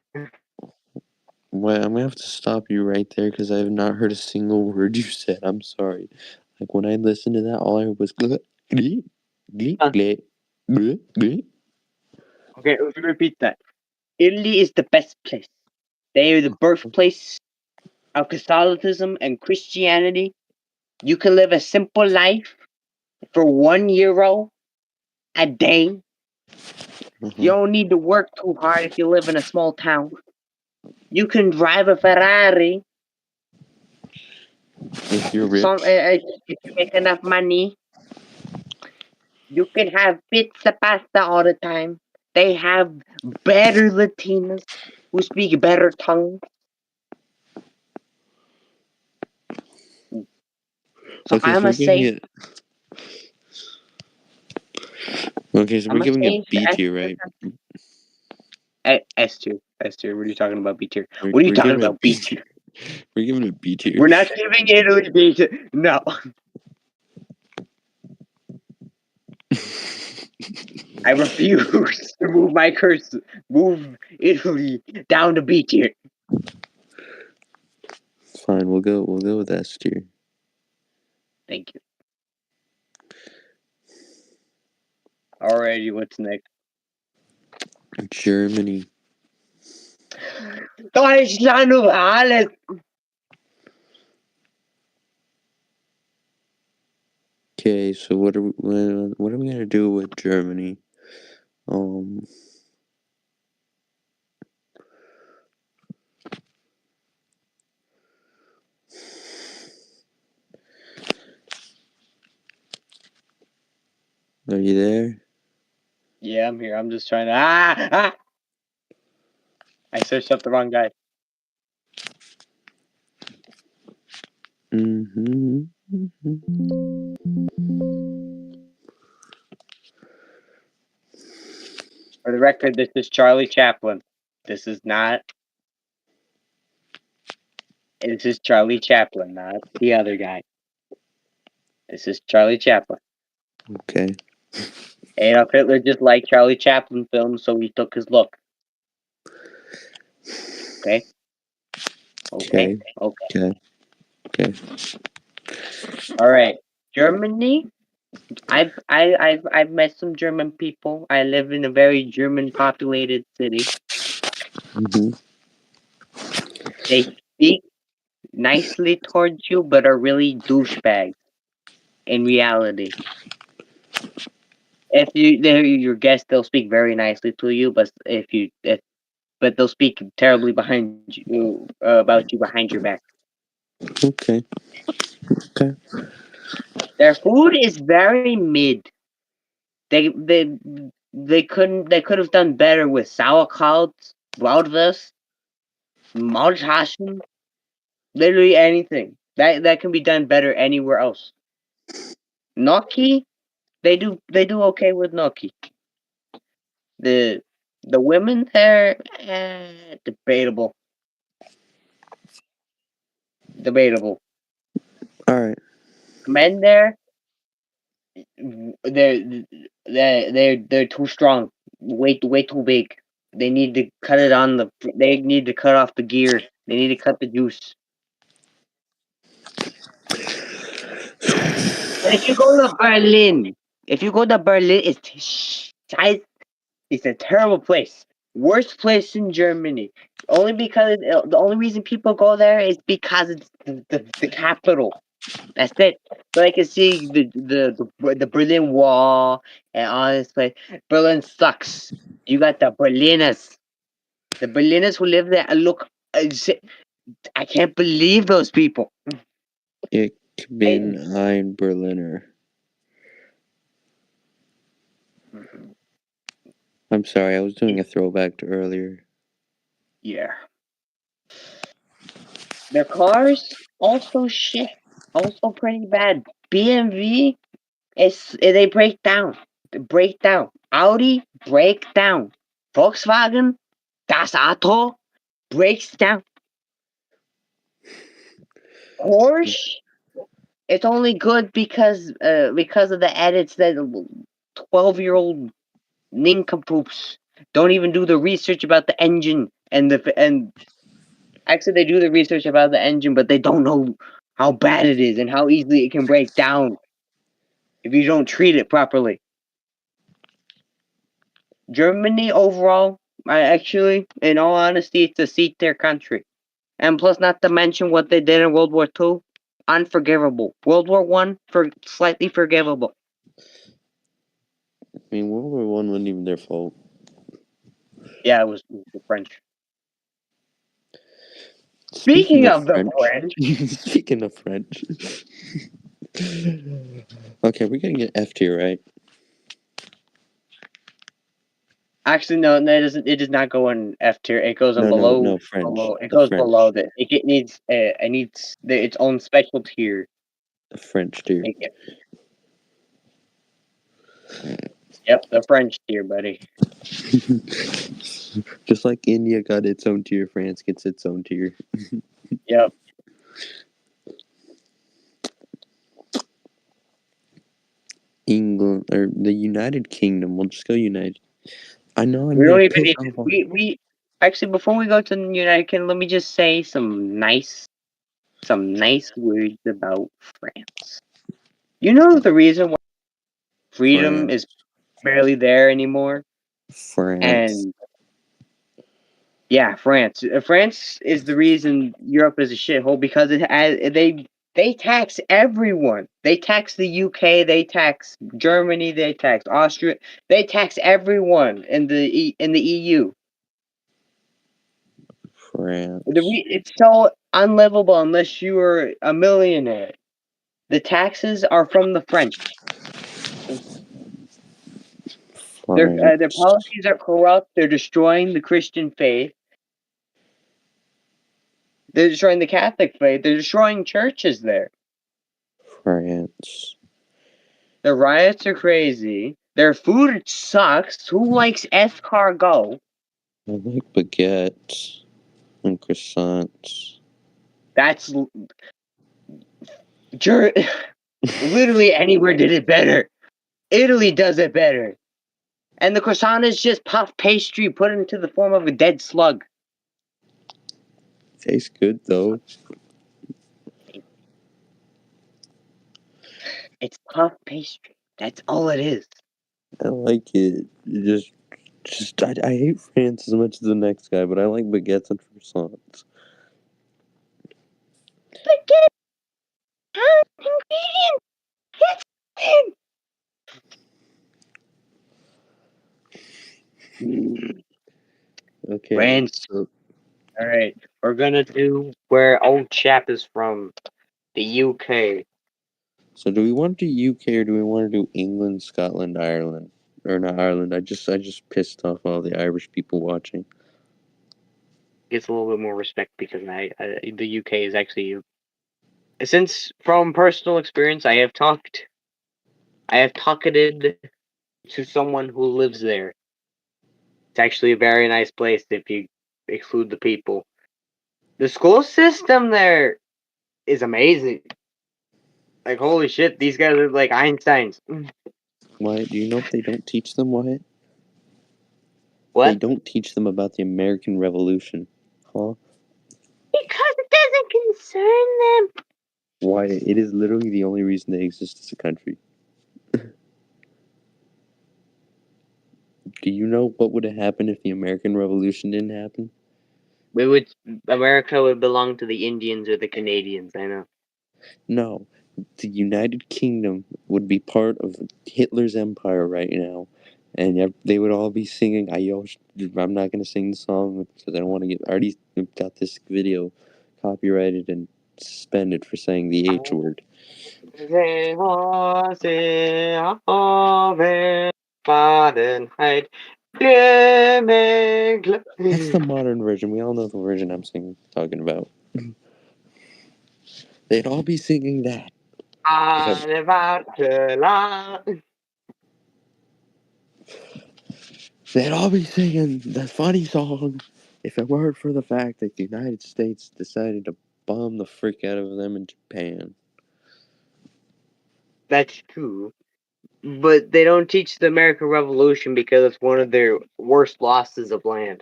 [SPEAKER 2] Well, I'm gonna have to stop you right there because I have not heard a single word you said. I'm sorry. Like when I listened to that, all I heard was gleh, gleh, gleh, gleh, gleh, gleh.
[SPEAKER 1] Okay, let me repeat that. Italy is the best place. They are the birthplace of Catholicism and Christianity. You can live a simple life for €1 a day. You
[SPEAKER 2] Uh-huh.
[SPEAKER 1] don't need to work too hard if you live in a small town. You can drive a Ferrari.
[SPEAKER 2] If you're
[SPEAKER 1] Some,
[SPEAKER 2] rich.
[SPEAKER 1] if you make enough money, you can have pizza pasta all the time. They have better Latinas who speak better tongues. So
[SPEAKER 2] Okay, so we're giving it. Okay, so
[SPEAKER 1] I'm
[SPEAKER 2] we're
[SPEAKER 1] gonna
[SPEAKER 2] giving it
[SPEAKER 1] change
[SPEAKER 2] B
[SPEAKER 1] the
[SPEAKER 2] tier, right?
[SPEAKER 1] S tier. S tier. What are you talking about? B tier.
[SPEAKER 2] We're,
[SPEAKER 1] What are you
[SPEAKER 2] we're
[SPEAKER 1] talking
[SPEAKER 2] giving it
[SPEAKER 1] about?
[SPEAKER 2] B.
[SPEAKER 1] B tier.
[SPEAKER 2] We're giving it B tier.
[SPEAKER 1] We're not giving Italy B tier. No, I refuse to move my curse. Move Italy down to B tier.
[SPEAKER 2] Fine, we'll go with S tier.
[SPEAKER 1] Thank you. Alrighty, what's next?
[SPEAKER 2] Germany.
[SPEAKER 1] Deutschland über alles.
[SPEAKER 2] Okay, so what are we gonna do with Germany? Um, are you there?
[SPEAKER 1] Yeah, I'm here. I'm just trying to. I searched up the wrong guy.
[SPEAKER 2] Mm-hmm.
[SPEAKER 1] For the record, this is Charlie Chaplin. This is not. This is Charlie Chaplin, not the other guy. This is Charlie Chaplin.
[SPEAKER 2] Okay.
[SPEAKER 1] Adolf Hitler just liked Charlie Chaplin films, so he took his look. Okay? Okay?
[SPEAKER 2] Okay.
[SPEAKER 1] Okay.
[SPEAKER 2] Okay. Okay.
[SPEAKER 1] Alright. Germany. I've met some German people. I live in a very German populated city.
[SPEAKER 2] Mm-hmm.
[SPEAKER 1] They speak nicely towards you, but are really douchebags in reality. If they're your guest, they'll speak very nicely to you, but they'll speak terribly behind you about you behind your back.
[SPEAKER 2] Okay. Okay.
[SPEAKER 1] Their food is very mid. They they could have done better with sauerkraut, Bratwurst, Maultaschen, literally anything. That can be done better anywhere else. Gnocchi, they do okay with gnocchi. The the women there, debatable. Debatable.
[SPEAKER 2] All right.
[SPEAKER 1] Men there, they're they're too strong. Way too big. They need to cut it on the. They need to cut off the gear. They need to cut the juice. And if you go to Berlin, it's a terrible place. Worst place in Germany. Only because the only reason people go there is because it's the capital. That's it. So I can see the Berlin Wall and all this place. Berlin sucks. You got the Berliners. The Berliners who live there look. I can't believe those people.
[SPEAKER 2] Ich bin ein Berliner. I'm sorry, I was doing a throwback to earlier.
[SPEAKER 1] Yeah. Their cars also shit. Also pretty bad. BMW they break down. They break down. Audi break down. Volkswagen, Das Auto breaks down. Porsche, it's only good because of the edits that 12-year-old nincompoops don't even do the research about the engine and actually they do the research about the engine, but they don't know how bad it is and how easily it can break down if you don't treat it properly. Germany overall, in all honesty, it's a seat their country. And plus, not to mention what they did in World War II, unforgivable. World War One, slightly forgivable.
[SPEAKER 2] I mean, World War One wasn't even their fault.
[SPEAKER 1] Yeah, it was the French. Speaking of the French.
[SPEAKER 2] Speaking of French. Okay, we're gonna get F tier, right?
[SPEAKER 1] Actually, no, it doesn't. It does not go in F tier. It goes in below.
[SPEAKER 2] No, French.
[SPEAKER 1] Below. It
[SPEAKER 2] The
[SPEAKER 1] goes
[SPEAKER 2] French.
[SPEAKER 1] below that. It needs. It needs its own special tier.
[SPEAKER 2] The French tier.
[SPEAKER 1] Yep, the French tier, buddy.
[SPEAKER 2] Just like India got its own tier, France gets its own tier.
[SPEAKER 1] Yep.
[SPEAKER 2] England or the United Kingdom. We'll just go United. I know I'm
[SPEAKER 1] We don't
[SPEAKER 2] gonna
[SPEAKER 1] even
[SPEAKER 2] piss
[SPEAKER 1] need.
[SPEAKER 2] off.
[SPEAKER 1] We actually before we go to the United Kingdom, let me just say some nice words about France. You know the reason why freedom is barely there anymore,
[SPEAKER 2] France.
[SPEAKER 1] and yeah, France. France is the reason Europe is a shithole because they tax everyone. They tax the UK. They tax Germany. They tax Austria. They tax everyone in the EU.
[SPEAKER 2] France.
[SPEAKER 1] It's so unlivable unless you are a millionaire. The taxes are from the French. Their policies are corrupt. They're destroying the Christian faith. They're destroying the Catholic faith. They're destroying churches there.
[SPEAKER 2] France.
[SPEAKER 1] The riots are crazy. Their food sucks. Who likes escargot?
[SPEAKER 2] I like baguettes and croissants.
[SPEAKER 1] That's literally anywhere did it better. Italy does it better. And the croissant is just puff pastry put into the form of a dead slug.
[SPEAKER 2] Tastes good though.
[SPEAKER 1] It's puff pastry. That's all it is.
[SPEAKER 2] I like it. I hate France as much as the next guy, but I like baguettes and croissants.
[SPEAKER 1] Baguette has ingredients.
[SPEAKER 2] Okay.
[SPEAKER 1] France.
[SPEAKER 2] So,
[SPEAKER 1] All right, we're gonna do where old chap is from, the UK.
[SPEAKER 2] so do we want to do UK or do we want to do England, Scotland, Ireland? Or not Ireland. I just pissed off all the Irish people watching.
[SPEAKER 1] Gets a little bit more respect because the UK is actually, since from personal experience, I have talkated to someone who lives there. It's actually a very nice place if you exclude the people. The school system there is amazing. Like, holy shit, these guys are like Einsteins.
[SPEAKER 2] Why? Do you know if they don't teach them why? They
[SPEAKER 1] What?
[SPEAKER 2] don't teach them about the American Revolution, huh?
[SPEAKER 1] Because it doesn't concern them.
[SPEAKER 2] Why? It is literally the only reason they exist as a country. Do you know what would have happened if the American Revolution didn't happen?
[SPEAKER 1] America would belong to the Indians or the Canadians, I know.
[SPEAKER 2] No. The United Kingdom would be part of Hitler's empire right now. And they would all be singing. I'm not going to sing the song because I don't want to get. I already got this video copyrighted and suspended for saying the H word.
[SPEAKER 1] Fahrenheit.
[SPEAKER 2] That's the modern version. We all know the version I'm talking about. They'd all be singing that. They'd all be singing the funny song if it weren't for the fact that the United States decided to bomb the frick out of them in Japan.
[SPEAKER 1] That's true. But they don't teach the American Revolution because it's one of their worst losses of land.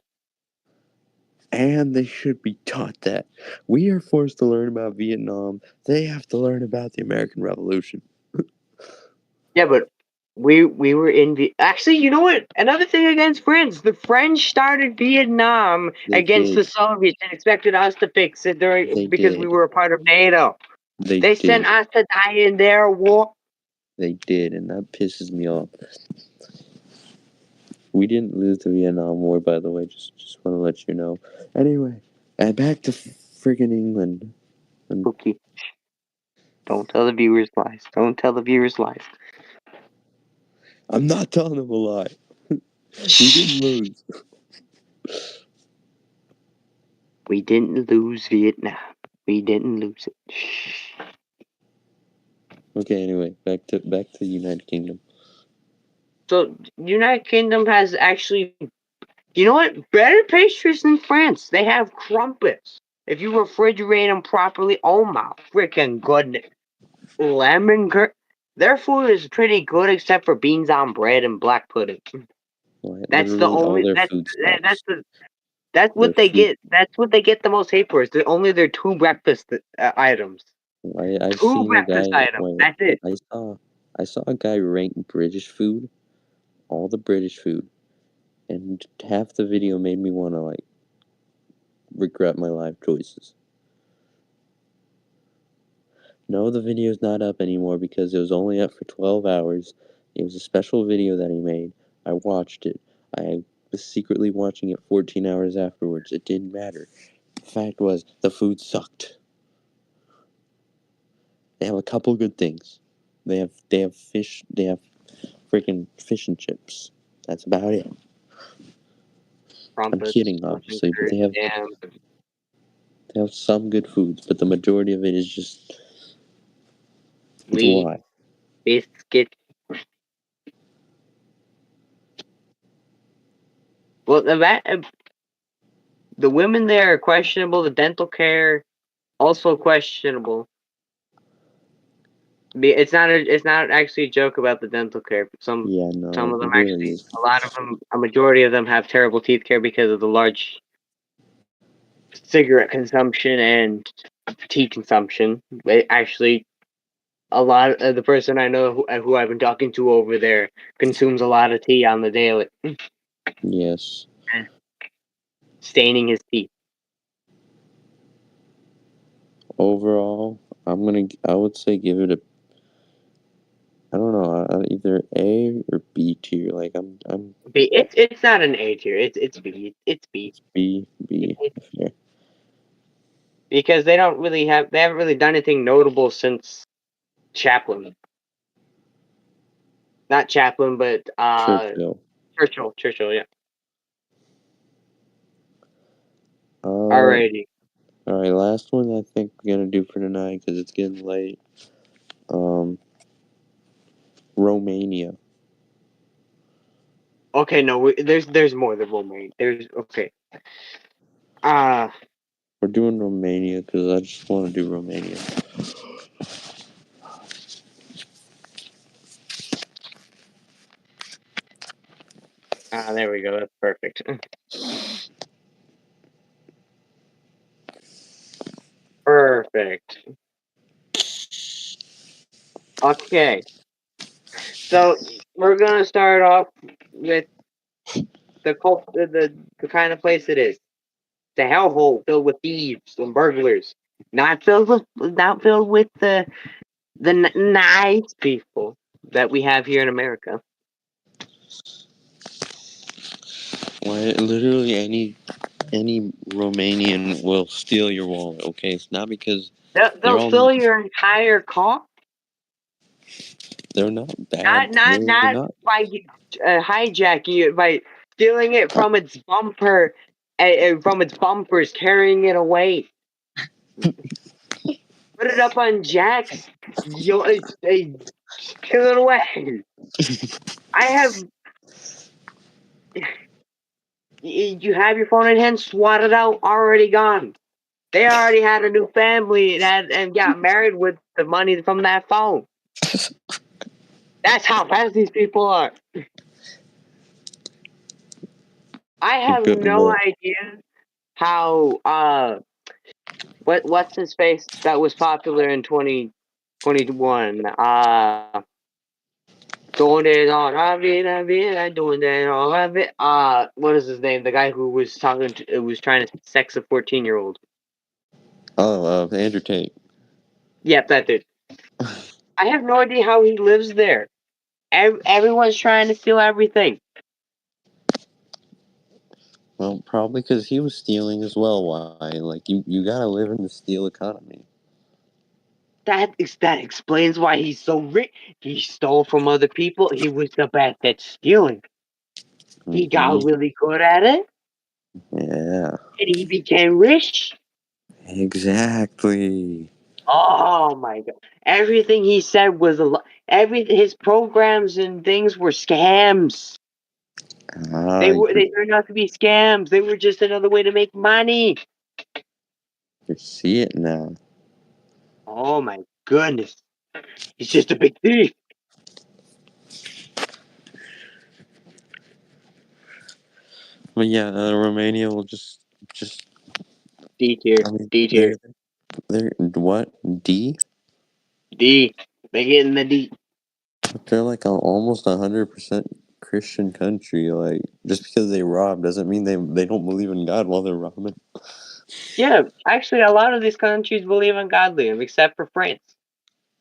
[SPEAKER 2] And they should be taught that. We are forced to learn about Vietnam. They have to learn about the American Revolution.
[SPEAKER 1] Yeah, but we were in actually, you know what? Another thing against France, the French started Vietnam
[SPEAKER 2] They
[SPEAKER 1] against the
[SPEAKER 2] did.
[SPEAKER 1] Soviets and expected us to fix it
[SPEAKER 2] They
[SPEAKER 1] because we
[SPEAKER 2] did.
[SPEAKER 1] were a part of NATO.
[SPEAKER 2] They
[SPEAKER 1] They sent
[SPEAKER 2] did.
[SPEAKER 1] us to die in their war.
[SPEAKER 2] They did, and that pisses me off. We didn't lose the Vietnam War, by the way. Just want to let you know. Anyway, and back to friggin' England.
[SPEAKER 1] Okay. Don't tell the viewers lies. Don't tell the viewers lies.
[SPEAKER 2] I'm not telling them a lie. We didn't lose.
[SPEAKER 1] We didn't lose Vietnam. We didn't lose it. Shh.
[SPEAKER 2] Okay, anyway, back to the United Kingdom.
[SPEAKER 1] So, United Kingdom has actually, you know what? Better pastries than France. They have crumpets. If you refrigerate them properly, oh my freaking goodness. Lemon curd. Their food is pretty good except for beans on bread and black pudding.
[SPEAKER 2] Well,
[SPEAKER 1] That's the
[SPEAKER 2] literally all
[SPEAKER 1] only
[SPEAKER 2] their
[SPEAKER 1] that's
[SPEAKER 2] food
[SPEAKER 1] that's
[SPEAKER 2] sucks.
[SPEAKER 1] the that's
[SPEAKER 2] Their
[SPEAKER 1] what they
[SPEAKER 2] food.
[SPEAKER 1] get. That's what they get the most hate for. Is only their two breakfast items.
[SPEAKER 2] I've
[SPEAKER 1] Two
[SPEAKER 2] seen a
[SPEAKER 1] breakfast
[SPEAKER 2] guy.
[SPEAKER 1] items.
[SPEAKER 2] Wait,
[SPEAKER 1] That's it.
[SPEAKER 2] I saw a guy rank British food, all the British food, and half the video made me want to like regret my life choices. No, the video's not up anymore because it was only up for 12 hours. It was a special video that he made. I watched it. I was secretly watching it 14 hours afterwards. It didn't matter. The fact was, the food sucked. They have a couple good things. They have fish. They have freaking fish and chips. That's about it. I'm
[SPEAKER 1] Crumpets,
[SPEAKER 2] kidding,
[SPEAKER 1] lemon
[SPEAKER 2] obviously, but
[SPEAKER 1] curd, jam,
[SPEAKER 2] they have some good foods, but the majority of it is just
[SPEAKER 1] wheat,
[SPEAKER 2] dry.
[SPEAKER 1] biscuit. Well, the women there are questionable. The dental care also questionable. It's not actually a joke about the dental care.
[SPEAKER 2] Yeah, no,
[SPEAKER 1] Some
[SPEAKER 2] it
[SPEAKER 1] of them
[SPEAKER 2] really
[SPEAKER 1] actually,
[SPEAKER 2] is.
[SPEAKER 1] a lot of them, a majority of them have terrible teeth care because of the large cigarette consumption and tea consumption. Actually, a lot of the person I know who I've been talking to over there consumes a lot of tea on the daily,
[SPEAKER 2] Yes.
[SPEAKER 1] staining his teeth.
[SPEAKER 2] Overall, I would say give it a, I don't know, either A or B tier. Like
[SPEAKER 1] B. It's not an A tier. It's B. It's B.
[SPEAKER 2] it's B. Fair.
[SPEAKER 1] Because they haven't really done anything notable since Chaplin. not Chaplin, but
[SPEAKER 2] Churchill.
[SPEAKER 1] Churchill. Churchill, yeah.
[SPEAKER 2] Uh,
[SPEAKER 1] Alrighty.
[SPEAKER 2] all right. Last one I think we're gonna do for tonight because it's getting late. Um, Romania.
[SPEAKER 1] Okay, no, there's more than Romania. There's okay. Uh
[SPEAKER 2] We're doing Romania because I just want to do Romania.
[SPEAKER 1] there we go. That's perfect. Perfect. Okay, so we're gonna start off with the kind of place it is. The hellhole filled with thieves and burglars, not filled with the nice people that we have here in America.
[SPEAKER 2] Why, literally any Romanian will steal your wallet. Okay, it's not because they're
[SPEAKER 1] They'll
[SPEAKER 2] all
[SPEAKER 1] fill your entire car,
[SPEAKER 2] they're not
[SPEAKER 1] not
[SPEAKER 2] bad.
[SPEAKER 1] not
[SPEAKER 2] They're
[SPEAKER 1] not
[SPEAKER 2] not.
[SPEAKER 1] by hijacking it, by stealing it from its bumper, from its bumpers, carrying it away. Put it up on jacks. They steal it away. I have. You have your phone in hand, swat it out, already gone. They already had a new family and got married with the money from that phone. That's how fast these people are. I have no
[SPEAKER 2] Well,
[SPEAKER 1] idea how what's his face that was popular in 2021. Doing it all la vida, doing it all of it. What is his name? The guy who was was trying to sex a 14-year-old.
[SPEAKER 2] Andrew Tate.
[SPEAKER 1] Yep, that dude. I have no idea how he lives there. Everyone's trying to steal everything.
[SPEAKER 2] Well, probably because he was stealing as well. Why? Like you gotta live in the steal economy.
[SPEAKER 1] That explains why he's so rich. He stole from other people. He was the best at stealing. He
[SPEAKER 2] Hmm.
[SPEAKER 1] got really good at it,
[SPEAKER 2] Yeah.
[SPEAKER 1] and he became rich.
[SPEAKER 2] Exactly.
[SPEAKER 1] Oh my god! Everything he said was a lot. Every his programs and things were scams.
[SPEAKER 2] Ah,
[SPEAKER 1] They turned out to be scams. They were just another way to make money.
[SPEAKER 2] you see it now.
[SPEAKER 1] Oh my goodness! He's just a big thief.
[SPEAKER 2] But yeah, Romania will just.
[SPEAKER 1] D tier,
[SPEAKER 2] I mean,
[SPEAKER 1] D tier,
[SPEAKER 2] they're what D?
[SPEAKER 1] D. They get in the D.
[SPEAKER 2] They're like almost 100% Christian country. Like just because they rob doesn't mean they don't believe in God while they're robbing.
[SPEAKER 1] Yeah, actually, a lot of these countries believe in godly, except for France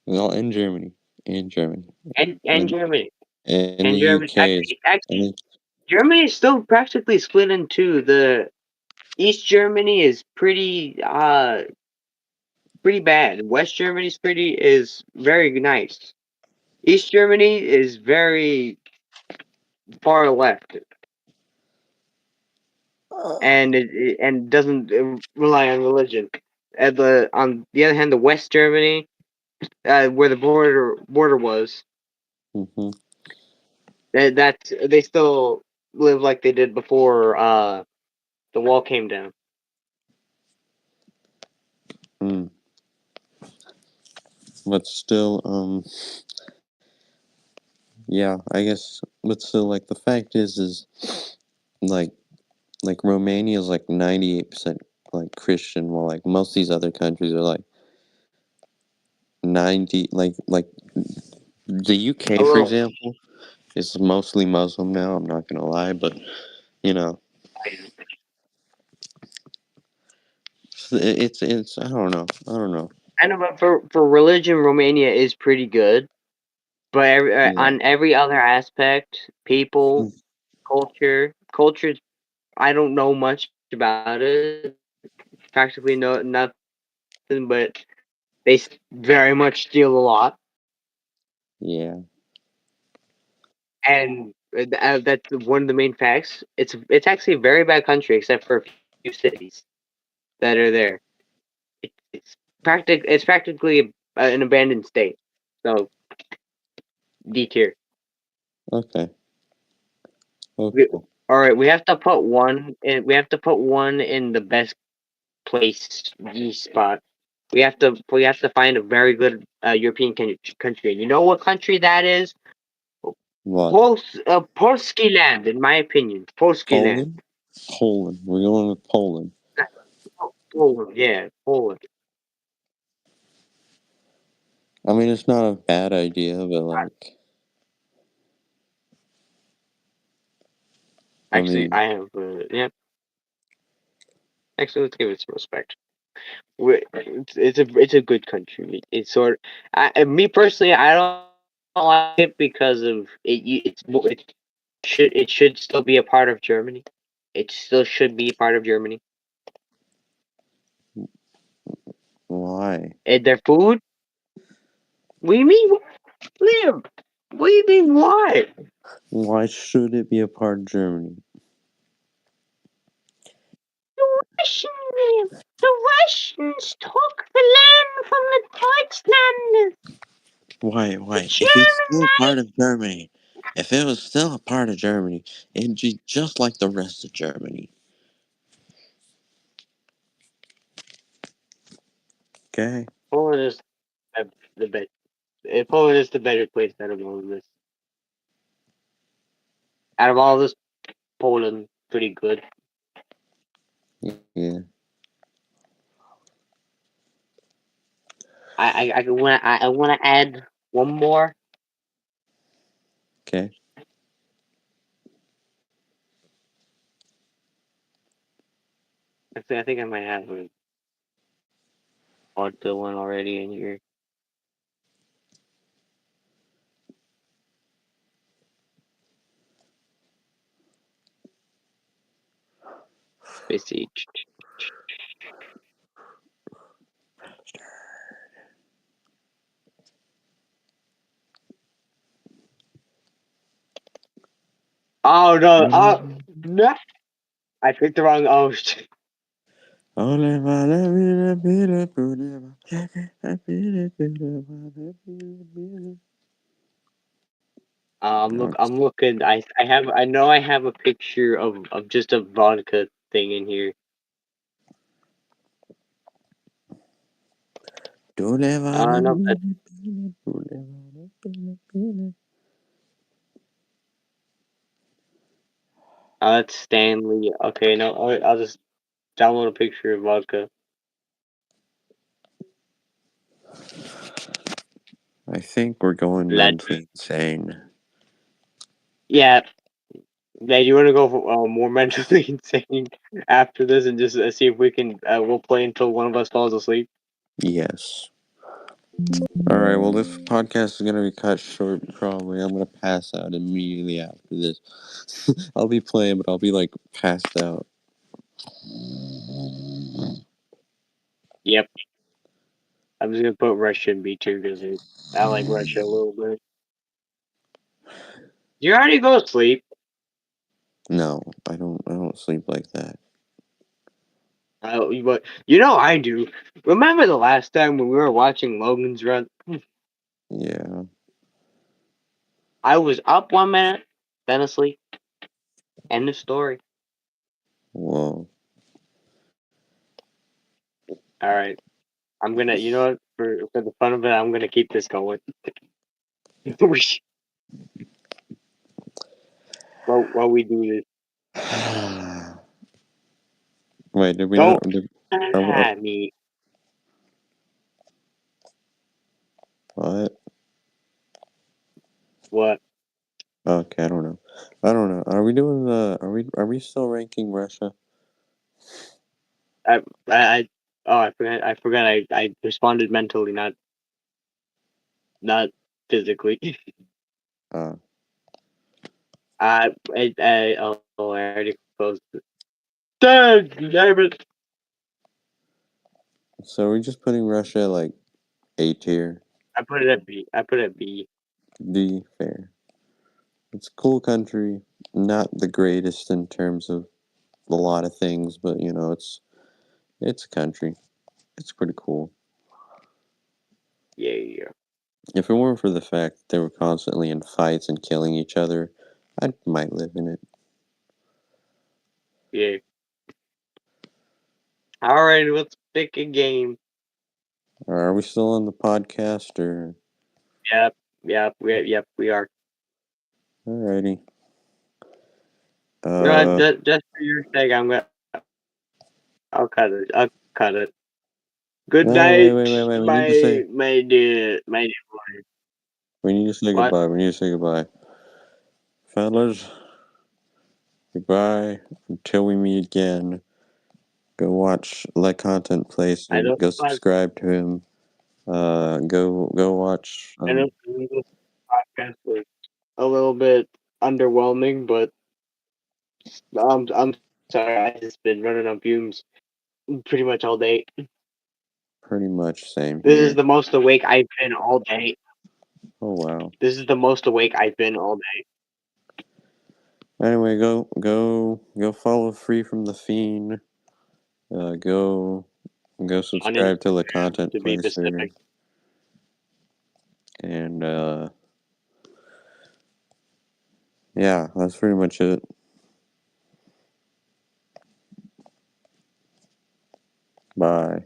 [SPEAKER 2] Well, in Germany, in Germany,
[SPEAKER 1] and
[SPEAKER 2] and
[SPEAKER 1] Germany
[SPEAKER 2] and the
[SPEAKER 1] and Germany.
[SPEAKER 2] UK is.
[SPEAKER 1] Actually,
[SPEAKER 2] And
[SPEAKER 1] Germany is still practically split in two. The East Germany is pretty bad. West Germany is very nice. East Germany is very far left and and doesn't rely on religion. On the other hand, the West Germany, where the border was,
[SPEAKER 2] hmm
[SPEAKER 1] that's they still live like they did before the wall came down.
[SPEAKER 2] mm. But still, yeah, I guess. But still, like the fact is like Romania is like 98% like Christian, while like most of these other countries are like 90, like the UK,
[SPEAKER 1] A
[SPEAKER 2] for
[SPEAKER 1] little.
[SPEAKER 2] example, is mostly Muslim now. I'm not gonna lie, but you know, it's I don't know.
[SPEAKER 1] I know, but for religion, Romania is pretty good. But
[SPEAKER 2] Yeah.
[SPEAKER 1] on every other aspect, people, culture, I don't know much about it. Practically nothing, but they very much steal a lot.
[SPEAKER 2] Yeah.
[SPEAKER 1] and that's one of the main facts. It's actually a very bad country, except for a few cities that are there. It's practically an abandoned state. So D tier.
[SPEAKER 2] Okay.
[SPEAKER 1] We,
[SPEAKER 2] Okay.
[SPEAKER 1] all right, we have to put one. We have to put one in the best place D spot. We have to find a very good European country. And you know what country that is?
[SPEAKER 2] What?
[SPEAKER 1] Polski land, in my opinion. Polski land.
[SPEAKER 2] Poland? Poland. We're going with Poland.
[SPEAKER 1] Poland, yeah, Poland.
[SPEAKER 2] I mean, it's not a bad idea, but like, I
[SPEAKER 1] Actually,
[SPEAKER 2] mean,
[SPEAKER 1] I have. Yeah. Actually, let's give it some respect. It's a good country. It's sort. Me personally, I don't like it because of it. It should still be a part of Germany. It still should be a part of Germany.
[SPEAKER 2] why?
[SPEAKER 1] And their food. What do you mean, Liam? What do you mean? Why?
[SPEAKER 2] Why should it be a part of Germany?
[SPEAKER 1] The Russian, Liam. The Russians took the land from the Deutschlanders.
[SPEAKER 2] Why?
[SPEAKER 1] The
[SPEAKER 2] Why? If it's
[SPEAKER 1] German
[SPEAKER 2] still a part of Germany, if it was still a part of Germany, it'd be just like the rest of Germany. Okay?
[SPEAKER 1] Poland is the best. Poland is the better place out of all of this. Out of all of this, Poland pretty good.
[SPEAKER 2] Yeah.
[SPEAKER 1] I want to add one more.
[SPEAKER 2] Okay.
[SPEAKER 1] Actually, I think I might have a vodka one already in here. Let's see. Oh no! Oh no! I picked the wrong. Oh shit. I'm looking. I know I have a picture of just a vodka thing in here. No, that's Stanley. Okay, no, I'll just download a picture of vodka.
[SPEAKER 2] I think we're going
[SPEAKER 1] Let
[SPEAKER 2] mentally insane.
[SPEAKER 1] Yeah. Yeah, you want to go for, more mentally insane after this and just see if we can. We'll play until one of us falls asleep.
[SPEAKER 2] Yes. Alright, well, this podcast is going to be cut short, probably. I'm going to pass out immediately after this. I'll be playing, but I'll be, like, passed out.
[SPEAKER 1] Yep. I'm just gonna put Russia in B two because I like Russia a little bit. You already go to sleep.
[SPEAKER 2] No, I don't sleep like that.
[SPEAKER 1] But you know I do. Remember the last time when we were watching Logan's Run?
[SPEAKER 2] Yeah.
[SPEAKER 1] I was up 1 minute, then asleep. End of story.
[SPEAKER 2] Whoa.
[SPEAKER 1] All right. I'm gonna. You know what? For the fun of it, I'm gonna keep this going. While we do this,
[SPEAKER 2] Wait, did we not?
[SPEAKER 1] don't
[SPEAKER 2] Are,
[SPEAKER 1] at me.
[SPEAKER 2] what?
[SPEAKER 1] What?
[SPEAKER 2] Okay, I don't know. I don't know. Are we doing the? Are we still ranking Russia?
[SPEAKER 1] I oh I forgot. I responded mentally, not physically.
[SPEAKER 2] Uh,
[SPEAKER 1] I already closed it. Damn it!
[SPEAKER 2] so we're just putting Russia like A tier,
[SPEAKER 1] I put it at B. I put it at B.
[SPEAKER 2] D, fair. It's a cool country. Not the greatest in terms of a lot of things, but you know, it's a country. It's pretty cool.
[SPEAKER 1] Yeah.
[SPEAKER 2] If it weren't for the fact that they were constantly in fights and killing each other, I might live in it.
[SPEAKER 1] Yeah. All right, let's pick a game.
[SPEAKER 2] Are we still on the podcast or?
[SPEAKER 1] Yep, we are.
[SPEAKER 2] Alrighty.
[SPEAKER 1] Just for your sake, I'll cut it. I'll cut it. Good
[SPEAKER 2] Wait,
[SPEAKER 1] night,
[SPEAKER 2] wait, wait, wait.
[SPEAKER 1] my dear boy.
[SPEAKER 2] We need to say
[SPEAKER 1] What?
[SPEAKER 2] goodbye. We need to say goodbye. Fellas, goodbye. Until we meet again. Go watch Let Content
[SPEAKER 1] I
[SPEAKER 2] Placer.
[SPEAKER 1] know
[SPEAKER 2] Go
[SPEAKER 1] this
[SPEAKER 2] subscribe to him. Go watch.
[SPEAKER 1] I know this podcast was a little bit underwhelming, but I'm sorry. I just been running on fumes pretty much all day.
[SPEAKER 2] Pretty much same
[SPEAKER 1] This is
[SPEAKER 2] here.
[SPEAKER 1] the most awake I've been all day.
[SPEAKER 2] Oh wow.
[SPEAKER 1] This is the most awake I've been all day.
[SPEAKER 2] Anyway, go follow Free from the Fiend. Go
[SPEAKER 1] On
[SPEAKER 2] subscribe to the
[SPEAKER 1] Instagram,
[SPEAKER 2] Content
[SPEAKER 1] to be
[SPEAKER 2] Placer.
[SPEAKER 1] specific.
[SPEAKER 2] And yeah, that's pretty much it. Bye.